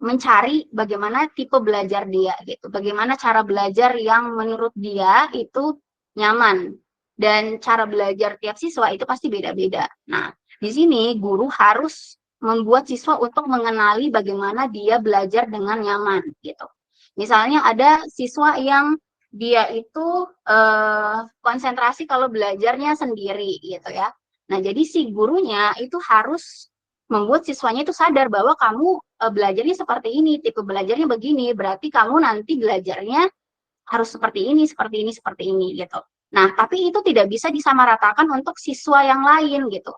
mencari bagaimana tipe belajar dia gitu. Bagaimana cara belajar yang menurut dia itu nyaman. Dan cara belajar tiap siswa itu pasti beda-beda. Nah, di sini guru harus membuat siswa untuk mengenali bagaimana dia belajar dengan nyaman gitu. Misalnya ada siswa yang dia itu konsentrasi kalau belajarnya sendiri gitu ya. Nah, jadi si gurunya itu harus membuat siswanya itu sadar bahwa kamu belajarnya seperti ini, tipe belajarnya begini, berarti kamu nanti belajarnya harus seperti ini, seperti ini, seperti ini gitu. Nah, tapi itu tidak bisa disamaratakan untuk siswa yang lain gitu.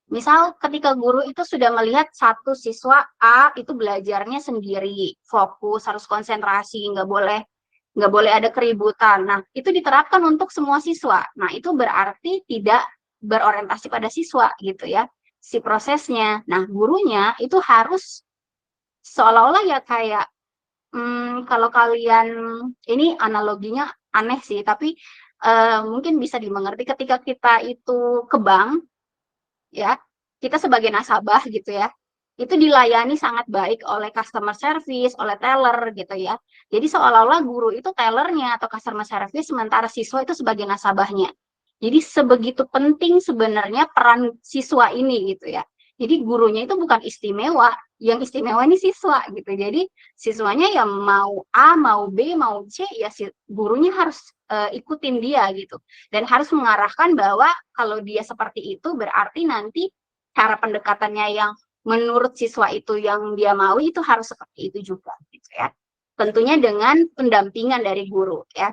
Misal ketika guru itu sudah melihat satu siswa A itu belajarnya sendiri, fokus, harus konsentrasi, nggak boleh ada keributan. Nah, itu diterapkan untuk semua siswa. Nah, itu berarti tidak berorientasi pada siswa gitu ya, si prosesnya. Nah, gurunya itu harus seolah-olah ya kayak, kalau kalian, ini analoginya aneh sih, tapi mungkin bisa dimengerti ketika kita itu ke bank, ya, kita sebagai nasabah gitu ya, itu dilayani sangat baik oleh customer service, oleh teller gitu ya. Jadi seolah-olah guru itu tellernya atau customer service, sementara siswa itu sebagai nasabahnya. Jadi sebegitu penting sebenarnya peran siswa ini gitu ya. Jadi gurunya itu bukan istimewa, yang istimewa ini siswa gitu. Jadi siswanya yang mau A, mau B, mau C, ya gurunya harus ikutin dia gitu. Dan harus mengarahkan bahwa kalau dia seperti itu berarti nanti cara pendekatannya yang menurut siswa itu yang dia mau itu harus seperti itu juga gitu ya. Tentunya dengan pendampingan dari guru ya.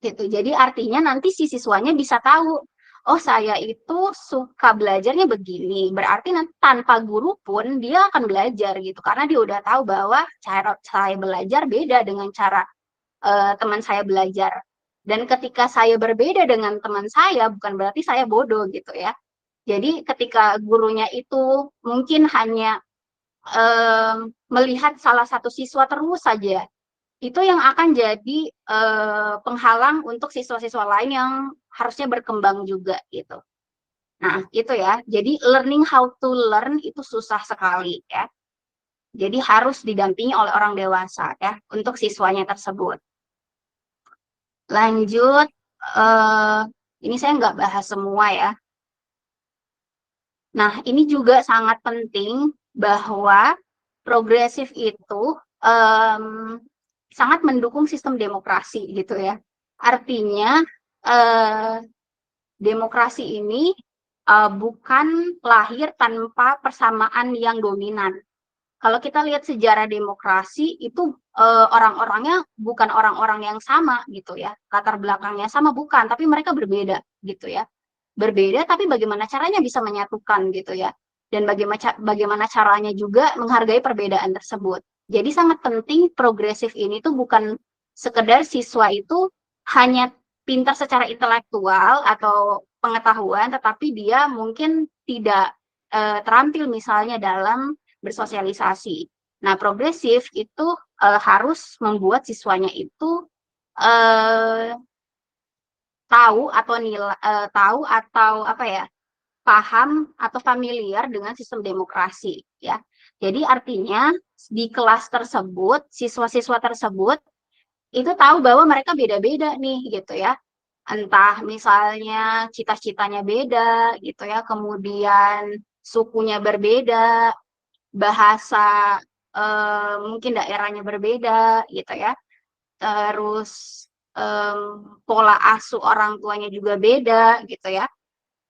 Gitu. Jadi artinya nanti si siswanya bisa tahu, oh saya itu suka belajarnya begini, berarti nanti tanpa guru pun dia akan belajar gitu, karena dia udah tahu bahwa cara saya belajar beda dengan cara teman saya belajar. Dan ketika saya berbeda dengan teman saya, bukan berarti saya bodoh gitu ya. Jadi ketika gurunya itu mungkin hanya melihat salah satu siswa terus saja, itu yang akan jadi penghalang untuk siswa-siswa lain yang harusnya berkembang juga gitu. Nah, itu ya. Jadi learning how to learn itu susah sekali ya. Jadi harus didampingi oleh orang dewasa ya untuk siswanya tersebut. Lanjut, ini saya nggak bahas semua ya. Nah, ini juga sangat penting bahwa progresif itu sangat mendukung sistem demokrasi gitu ya. Artinya demokrasi ini bukan lahir tanpa persamaan yang dominan. Kalau kita lihat sejarah demokrasi itu orang-orangnya bukan orang-orang yang sama gitu ya, latar belakangnya sama bukan, tapi mereka berbeda gitu ya. Berbeda tapi bagaimana caranya bisa menyatukan gitu ya. Dan bagaimana caranya juga menghargai perbedaan tersebut. Jadi sangat penting progresif ini tuh bukan sekedar siswa itu hanya pintar secara intelektual atau pengetahuan, tetapi dia mungkin tidak terampil misalnya dalam bersosialisasi. Nah, progresif itu harus membuat siswanya itu tahu atau apa ya, paham atau familiar dengan sistem demokrasi ya. Jadi artinya di kelas tersebut, siswa-siswa tersebut itu tahu bahwa mereka beda-beda nih gitu ya. Entah misalnya cita-citanya beda gitu ya, kemudian sukunya berbeda, bahasa mungkin daerahnya berbeda gitu ya. Terus pola asuh orang tuanya juga beda gitu ya.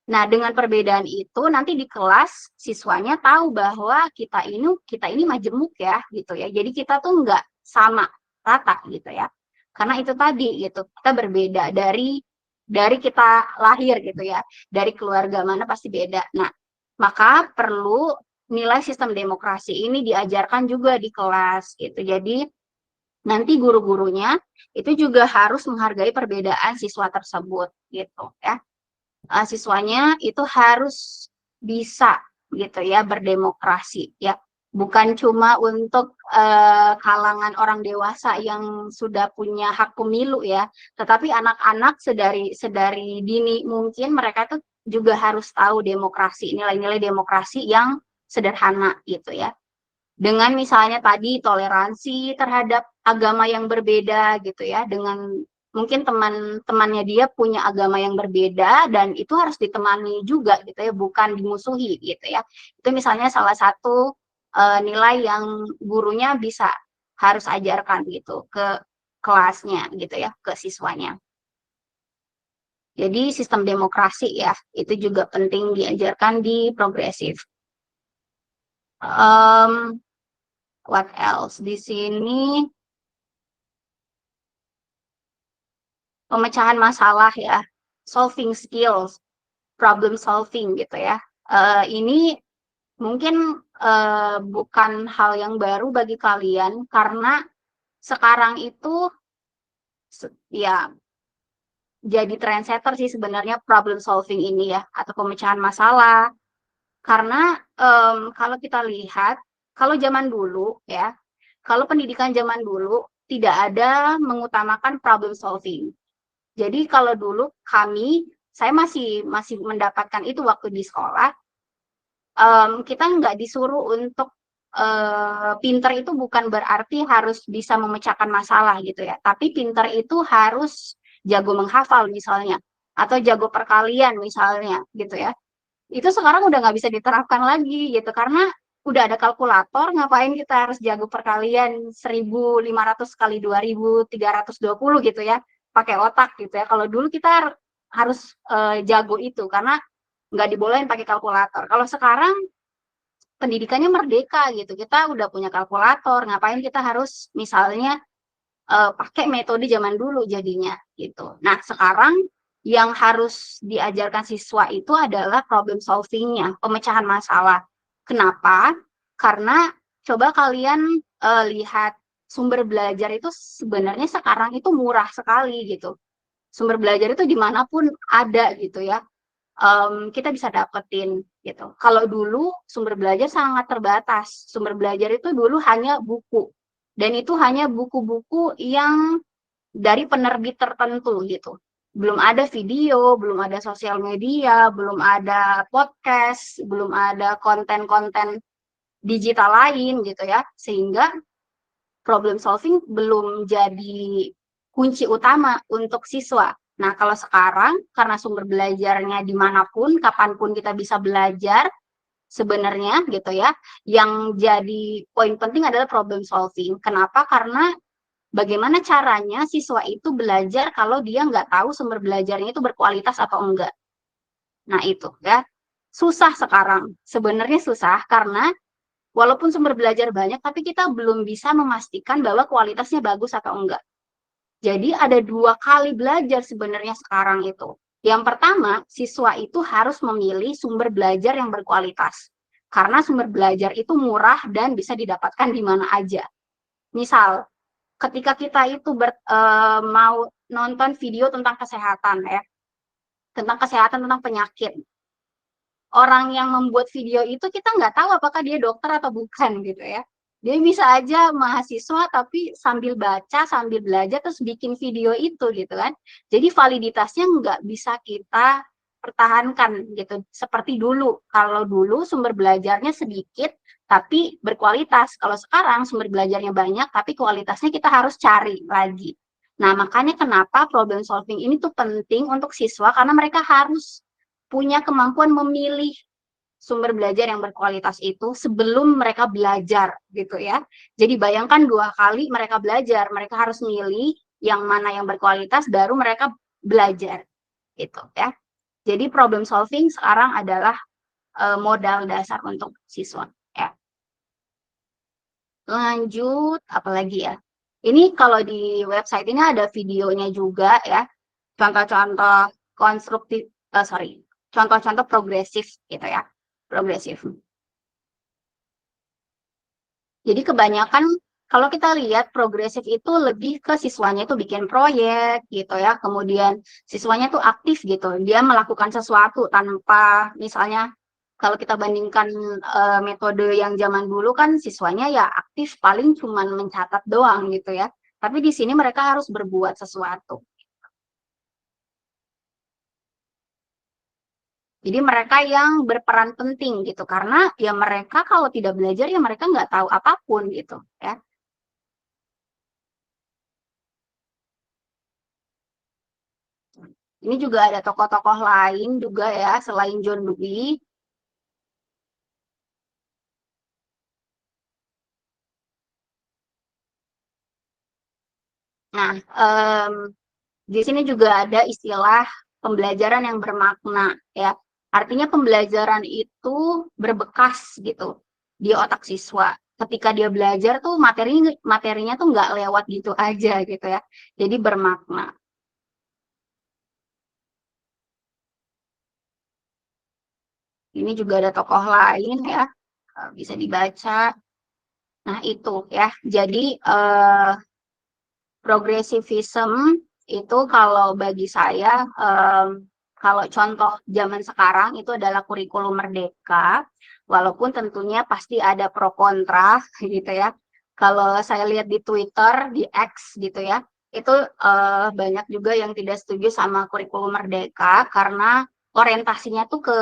Nah, dengan perbedaan itu nanti di kelas siswanya tahu bahwa kita ini majemuk ya gitu ya. Jadi kita tuh nggak sama rata gitu ya. Karena itu tadi gitu, kita berbeda dari kita lahir gitu ya. Dari keluarga mana pasti beda. Nah, maka perlu nilai sistem demokrasi ini diajarkan juga di kelas gitu. Jadi nanti guru-gurunya itu juga harus menghargai perbedaan siswa tersebut gitu ya. Siswanya itu harus bisa gitu ya berdemokrasi ya, bukan cuma untuk kalangan orang dewasa yang sudah punya hak pemilu ya, tetapi anak-anak sedari dini mungkin mereka tuh juga harus tahu demokrasi, nilai-nilai demokrasi yang sederhana gitu ya. Dengan misalnya tadi toleransi terhadap agama yang berbeda gitu ya, dengan mungkin teman-temannya dia punya agama yang berbeda dan itu harus ditemani juga gitu ya, bukan dimusuhi gitu ya. Itu misalnya salah satu nilai yang gurunya harus ajarkan gitu ke kelasnya gitu ya, ke siswanya. Jadi sistem demokrasi ya, itu juga penting diajarkan di progresif. What else di sini? Pemecahan masalah ya, solving skills, problem solving gitu ya. Ini mungkin bukan hal yang baru bagi kalian karena sekarang itu ya jadi trendsetter sih sebenarnya problem solving ini ya, atau pemecahan masalah. Karena kalau kita lihat, kalau zaman dulu ya, kalau pendidikan zaman dulu tidak ada mengutamakan problem solving. Jadi kalau dulu saya masih mendapatkan itu waktu di sekolah, kita nggak disuruh untuk pinter itu bukan berarti harus bisa memecahkan masalah gitu ya. Tapi pinter itu harus jago menghafal misalnya, atau jago perkalian misalnya gitu ya. Itu sekarang udah nggak bisa diterapkan lagi gitu, karena udah ada kalkulator, ngapain kita harus jago perkalian 1.500 kali 2.320 gitu ya, pakai otak gitu ya. Kalau dulu kita harus jago itu karena nggak dibolehin pakai kalkulator. Kalau sekarang pendidikannya merdeka gitu, kita udah punya kalkulator, ngapain kita harus misalnya pakai metode zaman dulu jadinya gitu. Nah, sekarang yang harus diajarkan siswa itu adalah problem solving-nya, pemecahan masalah. Kenapa? Karena coba kalian lihat sumber belajar itu sebenarnya sekarang itu murah sekali gitu. Sumber belajar itu dimanapun ada gitu ya. Kita bisa dapetin gitu. Kalau dulu sumber belajar sangat terbatas. Sumber belajar itu dulu hanya buku. Dan itu hanya buku-buku yang dari penerbit tertentu gitu. Belum ada video, belum ada sosial media, belum ada podcast, belum ada konten-konten digital lain gitu ya. Sehingga problem solving belum jadi kunci utama untuk siswa. Nah, kalau sekarang karena sumber belajarnya dimanapun, kapanpun kita bisa belajar, sebenarnya gitu ya. Yang jadi poin penting adalah problem solving. Kenapa? Karena bagaimana caranya siswa itu belajar kalau dia nggak tahu sumber belajarnya itu berkualitas atau enggak. Nah itu ya, susah sekarang. Sebenarnya susah karena walaupun sumber belajar banyak, tapi kita belum bisa memastikan bahwa kualitasnya bagus atau enggak. Jadi ada 2 kali belajar sebenarnya sekarang itu. Yang pertama, siswa itu harus memilih sumber belajar yang berkualitas. Karena sumber belajar itu murah dan bisa didapatkan di mana aja. Misal, ketika kita itu mau nonton video tentang kesehatan ya, tentang kesehatan, tentang penyakit. Orang yang membuat video itu kita nggak tahu apakah dia dokter atau bukan gitu ya. Dia bisa aja mahasiswa tapi sambil baca, sambil belajar terus bikin video itu gitu kan. Jadi validitasnya nggak bisa kita pertahankan gitu. Seperti dulu. Kalau dulu sumber belajarnya sedikit tapi berkualitas. Kalau sekarang sumber belajarnya banyak tapi kualitasnya kita harus cari lagi. Nah, makanya kenapa problem solving ini tuh penting untuk siswa karena mereka harus punya kemampuan memilih sumber belajar yang berkualitas itu sebelum mereka belajar gitu ya. Jadi bayangkan 2 kali mereka belajar, mereka harus milih yang mana yang berkualitas baru mereka belajar gitu ya. Jadi problem solving sekarang adalah modal dasar untuk siswa ya. Lanjut apalagi ya. Ini kalau di website ini ada videonya juga ya. Contoh-contoh konstruktif contoh-contoh progresif gitu ya. Progresif. Jadi kebanyakan kalau kita lihat progresif itu lebih ke siswanya itu bikin proyek gitu ya, kemudian siswanya tuh aktif gitu, dia melakukan sesuatu tanpa misalnya kalau kita bandingkan metode yang zaman dulu kan siswanya ya aktif paling cuman mencatat doang gitu ya, tapi di sini mereka harus berbuat sesuatu. Jadi mereka yang berperan penting gitu, karena ya mereka kalau tidak belajar ya mereka nggak tahu apapun gitu ya. Ini juga ada tokoh-tokoh lain juga ya selain John Dewey. Nah, di sini juga ada istilah pembelajaran yang bermakna ya. Artinya pembelajaran itu berbekas gitu di otak siswa. Ketika dia belajar tuh materinya tuh nggak lewat gitu aja gitu ya. Jadi bermakna. Ini juga ada tokoh lain ya, bisa dibaca. Nah itu ya. Jadi progressivism itu kalau bagi saya kalau contoh zaman sekarang itu adalah kurikulum merdeka, walaupun tentunya pasti ada pro kontra gitu ya. Kalau saya lihat di Twitter, di X gitu ya, itu banyak juga yang tidak setuju sama kurikulum merdeka karena orientasinya tuh ke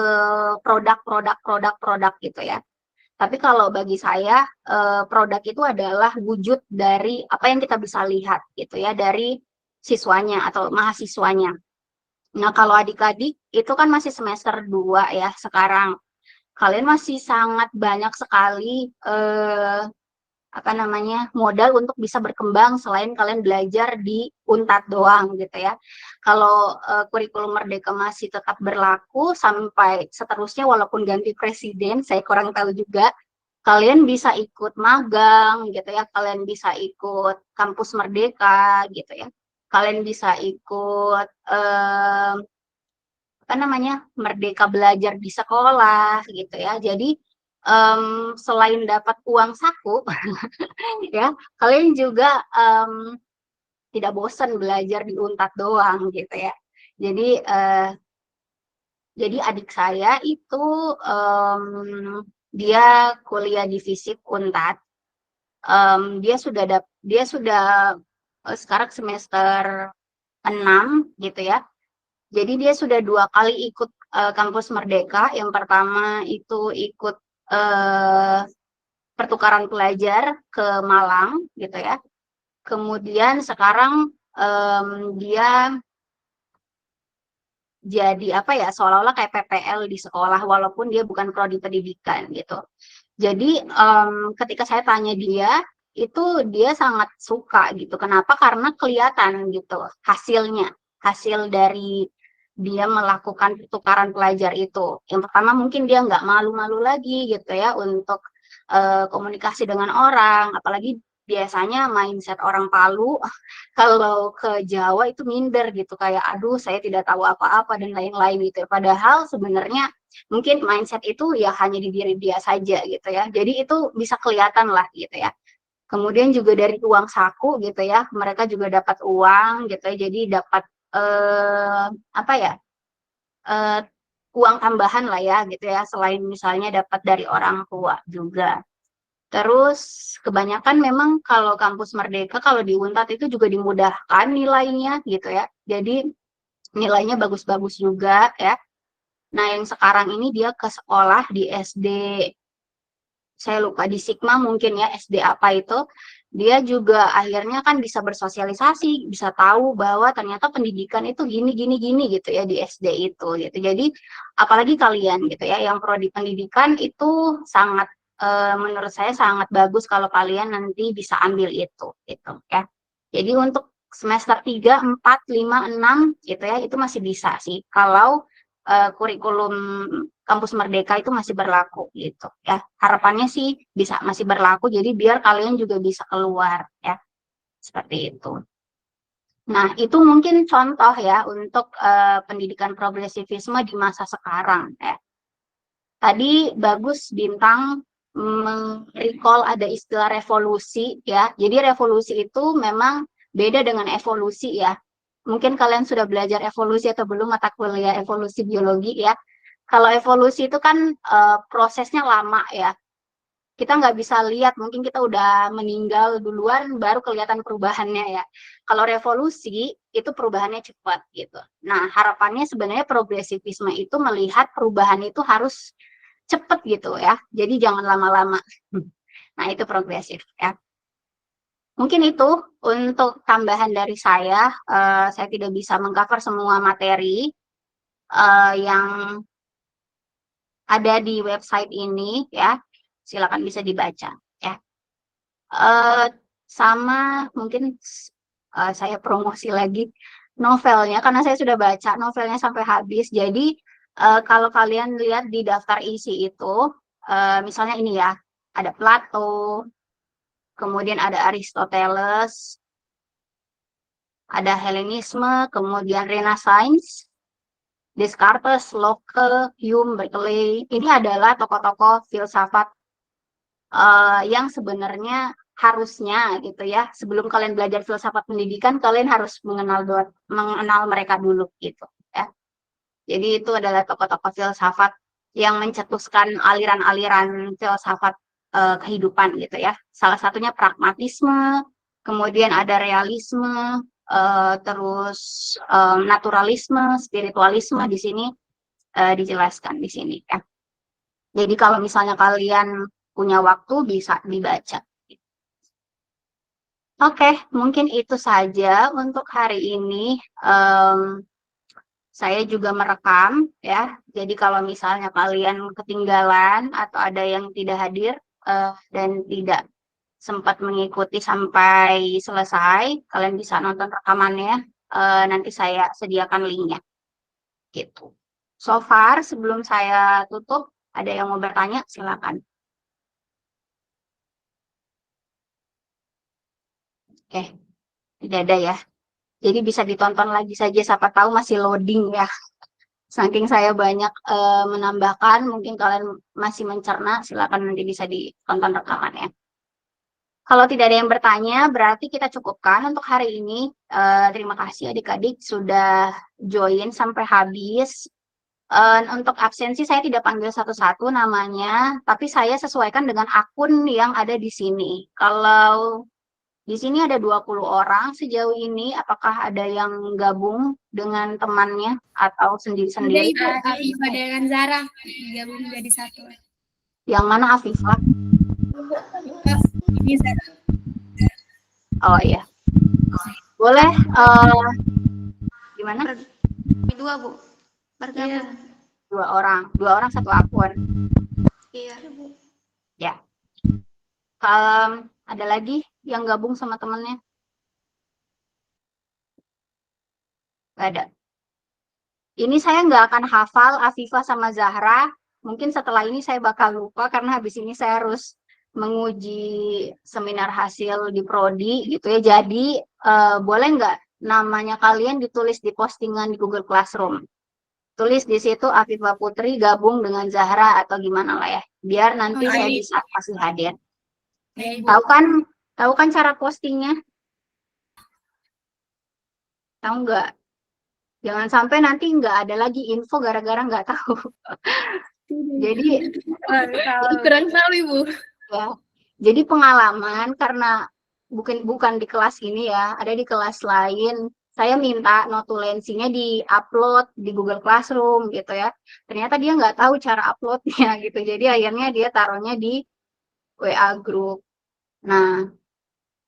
produk gitu ya. Tapi kalau bagi saya produk itu adalah wujud dari apa yang kita bisa lihat gitu ya dari siswanya atau mahasiswanya. Nah, kalau adik-adik itu kan masih semester 2 ya sekarang. Kalian masih sangat banyak sekali modal untuk bisa berkembang selain kalian belajar di Unpad doang gitu ya. Kalau kurikulum merdeka masih tetap berlaku sampai seterusnya walaupun ganti presiden, saya kurang tahu juga. Kalian bisa ikut magang gitu ya, kalian bisa ikut kampus merdeka gitu ya. Kalian bisa ikut merdeka belajar di sekolah gitu ya. Jadi selain dapat uang saku ya, kalian juga tidak bosan belajar di Unpad doang gitu ya. Jadi adik saya itu dia kuliah di FISIP Unpad. Dia sudah sekarang semester 6 gitu ya. Jadi dia sudah 2 kali ikut kampus merdeka. Yang pertama itu ikut pertukaran pelajar ke Malang gitu ya. Kemudian sekarang dia jadi apa ya, seolah-olah kayak PPL di sekolah walaupun dia bukan prodi pendidikan gitu. Jadi ketika saya tanya dia, itu dia sangat suka gitu. Kenapa? Karena kelihatan gitu hasilnya, hasil dari dia melakukan pertukaran pelajar itu. Yang pertama mungkin dia nggak malu-malu lagi gitu ya untuk komunikasi dengan orang, apalagi biasanya mindset orang Palu kalau ke Jawa itu minder gitu, kayak aduh saya tidak tahu apa-apa dan lain-lain gitu. Padahal sebenarnya mungkin mindset itu ya hanya di diri dia saja gitu ya. Jadi itu bisa kelihatan lah gitu ya. Kemudian juga dari uang saku gitu ya, mereka juga dapat uang gitu ya. Jadi dapat apa ya? Uang tambahan lah ya gitu ya, selain misalnya dapat dari orang tua juga. Terus kebanyakan memang kalau kampus Merdeka, kalau di Unpad itu juga dimudahkan nilainya gitu ya. Jadi nilainya bagus-bagus juga ya. Nah yang sekarang ini dia ke sekolah di SD, saya lupa di Sigma mungkin ya, SD apa itu. Dia juga akhirnya kan bisa bersosialisasi, bisa tahu bahwa ternyata pendidikan itu gini gitu ya di SD itu gitu. Jadi apalagi kalian gitu ya yang prodi pendidikan itu sangat menurut saya sangat bagus kalau kalian nanti bisa ambil itu gitu ya. Jadi untuk semester 3, 4, 5, 6 gitu ya itu masih bisa sih kalau kurikulum kampus Merdeka itu masih berlaku gitu ya. Harapannya sih bisa masih berlaku jadi biar kalian juga bisa keluar ya. Seperti itu. Nah, itu mungkin contoh ya untuk pendidikan progresivisme di masa sekarang ya. Tadi bagus Bintang recall ada istilah revolusi ya. Jadi revolusi itu memang beda dengan evolusi ya. Mungkin kalian sudah belajar evolusi atau belum mata kuliah evolusi biologi ya. Kalau evolusi itu kan prosesnya lama ya. Kita nggak bisa lihat, mungkin kita udah meninggal duluan baru kelihatan perubahannya ya. Kalau revolusi itu perubahannya cepat gitu. Nah harapannya sebenarnya progresivisme itu melihat perubahan itu harus cepet gitu ya, jadi jangan lama-lama. Nah itu progresif ya. Mungkin itu untuk tambahan dari saya tidak bisa mengcover semua materi yang ada di website ini ya, silakan bisa dibaca ya. Sama mungkin saya promosi lagi novelnya, karena saya sudah baca novelnya sampai habis, jadi kalau kalian lihat di daftar isi itu, misalnya ini ya, ada Plato, kemudian ada Aristoteles, ada Helenisme, kemudian Renaissance, Descartes, Locke, Hume, Berkeley. Ini adalah tokoh-tokoh filsafat yang sebenarnya harusnya gitu ya, sebelum kalian belajar filsafat pendidikan, kalian harus mengenal mereka dulu gitu ya. Jadi itu adalah tokoh-tokoh filsafat yang mencetuskan aliran-aliran filsafat kehidupan gitu ya. Salah satunya pragmatisme, kemudian ada realisme, terus naturalisme, spiritualisme di sini dijelaskan di sini ya. Jadi kalau misalnya kalian punya waktu bisa dibaca. Oke, mungkin itu saja untuk hari ini. Saya juga merekam ya. Jadi kalau misalnya kalian ketinggalan atau ada yang tidak hadir dan tidak sempat mengikuti sampai selesai, kalian bisa nonton rekamannya. Nanti saya sediakan linknya. Gitu. So far sebelum saya tutup, ada yang mau bertanya? Silakan. Oke, tidak ada ya. Jadi bisa ditonton lagi saja, siapa tahu masih loading ya. Saking saya banyak menambahkan, mungkin kalian masih mencerna, silakan nanti bisa ditonton rekamannya. Kalau tidak ada yang bertanya, berarti kita cukupkan untuk hari ini. Terima kasih adik-adik sudah join sampai habis. Untuk absensi saya tidak panggil satu-satu namanya, tapi saya sesuaikan dengan akun yang ada di sini. Kalau di sini ada 20 orang sejauh ini, apakah ada yang gabung dengan temannya atau sendiri-sendiri? Ada Afifah dengan Zara gabung menjadi satu. Yang mana Afifah? Ini Zara. Oh iya. Boleh, gimana? Dua, Bu. Bergabung. Dua orang satu akun. Iya. Ya. Ada lagi yang gabung sama temennya? Gak ada. Ini saya nggak akan hafal Afifah sama Zahra. Mungkin setelah ini saya bakal lupa karena habis ini saya harus menguji seminar hasil di Prodi gitu ya. Jadi boleh nggak namanya kalian ditulis di postingan di Google Classroom? Tulis di situ Afifah Putri gabung dengan Zahra atau gimana lah ya. Biar nanti saya bisa kasih hadir. Tahu kan cara postingnya? Tahu nggak? Jangan sampai nanti nggak ada lagi info gara-gara nggak tahu. Jadi Kurang tahu Ibu. ya. Jadi pengalaman karena bukan di kelas ini ya, ada di kelas lain. Saya minta notulensinya di-upload di Google Classroom gitu ya. Ternyata dia nggak tahu cara uploadnya gitu. Jadi akhirnya dia taruhnya di WA group. Nah,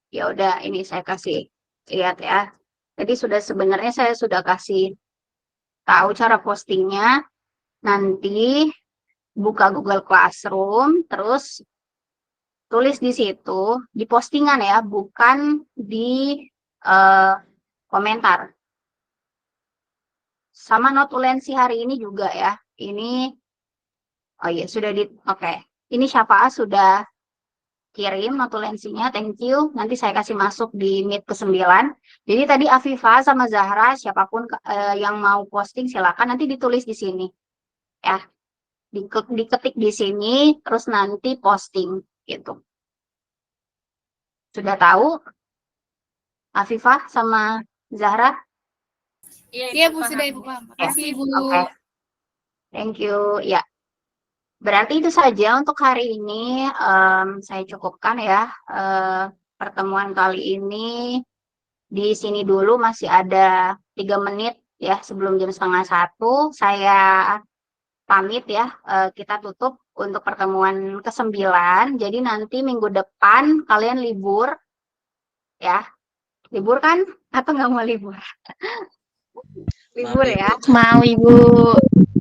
ya udah ini saya kasih lihat ya. Jadi sebenarnya saya sudah kasih tahu cara postingnya. Nanti buka Google Classroom, terus tulis di situ, di postingan ya, bukan di komentar. Sama notulensi hari ini juga ya. Ini, oh iya, oke. Ini Syafa'a sudah kirim notulensinya, thank you. Nanti saya kasih masuk di Meet ke-9. Jadi tadi Afifah sama Zahra, siapapun yang mau posting silakan nanti ditulis di sini. Ya. Diketik di sini, terus nanti posting gitu. Sudah tahu? Afifah sama Zahra? Iya Bu, sudah Ibu paham. Makasih Ibu. Oke. Thank you. Ya. Berarti itu saja untuk hari ini. Saya cukupkan ya pertemuan kali ini. Di sini dulu masih ada 3 menit ya sebelum jam 12:30. Saya pamit ya. Kita tutup untuk pertemuan ke-9. Jadi nanti minggu depan kalian libur ya. Libur kan? Atau nggak mau libur? Libur ya. Mau Ibu.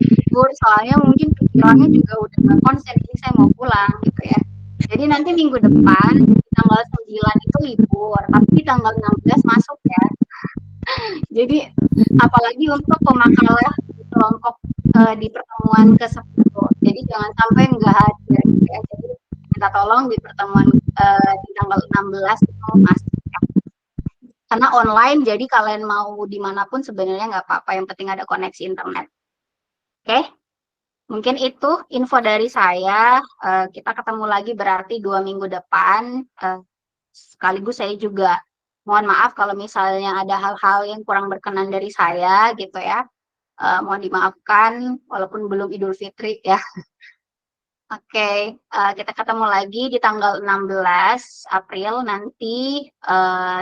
Libur soalnya mungkin pikirannya juga udah nggak konsen, ini saya mau pulang gitu ya. Jadi nanti minggu depan tanggal 9 itu libur, tapi di tanggal 16 masuk ya. Jadi apalagi untuk pemakalah kelompok di pertemuan ke-10. Jadi jangan sampai nggak hadir gitu ya. Jadi minta tolong di pertemuan di tanggal 16 itu masuk ya. Karena online, jadi kalian mau dimanapun sebenarnya nggak apa-apa, yang penting ada koneksi internet. Oke, mungkin itu info dari saya. Kita ketemu lagi berarti 2 minggu depan. Sekaligus saya juga mohon maaf kalau misalnya ada hal-hal yang kurang berkenan dari saya gitu ya. Mohon dimaafkan walaupun belum Idul Fitri ya. Oke, kita ketemu lagi di tanggal 16 April nanti.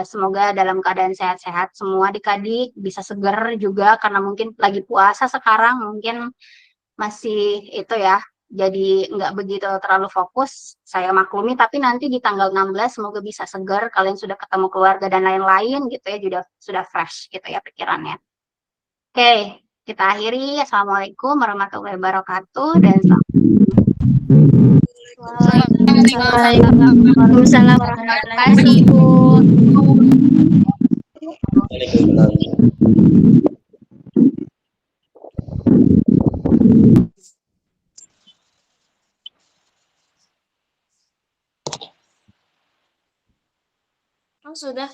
Semoga dalam keadaan sehat-sehat semua adik-adik, bisa seger juga karena mungkin lagi puasa sekarang, mungkin masih itu ya, jadi nggak begitu terlalu fokus, saya maklumi, tapi nanti di tanggal 16 semoga bisa seger, kalian sudah ketemu keluarga dan lain-lain gitu ya, sudah fresh gitu ya pikirannya. Oke, kita akhiri. Assalamualaikum warahmatullahi wabarakatuh dan selamat. Waalaikumsalam warahmatullahi wabarakatuh Ibu. Oh, sudah.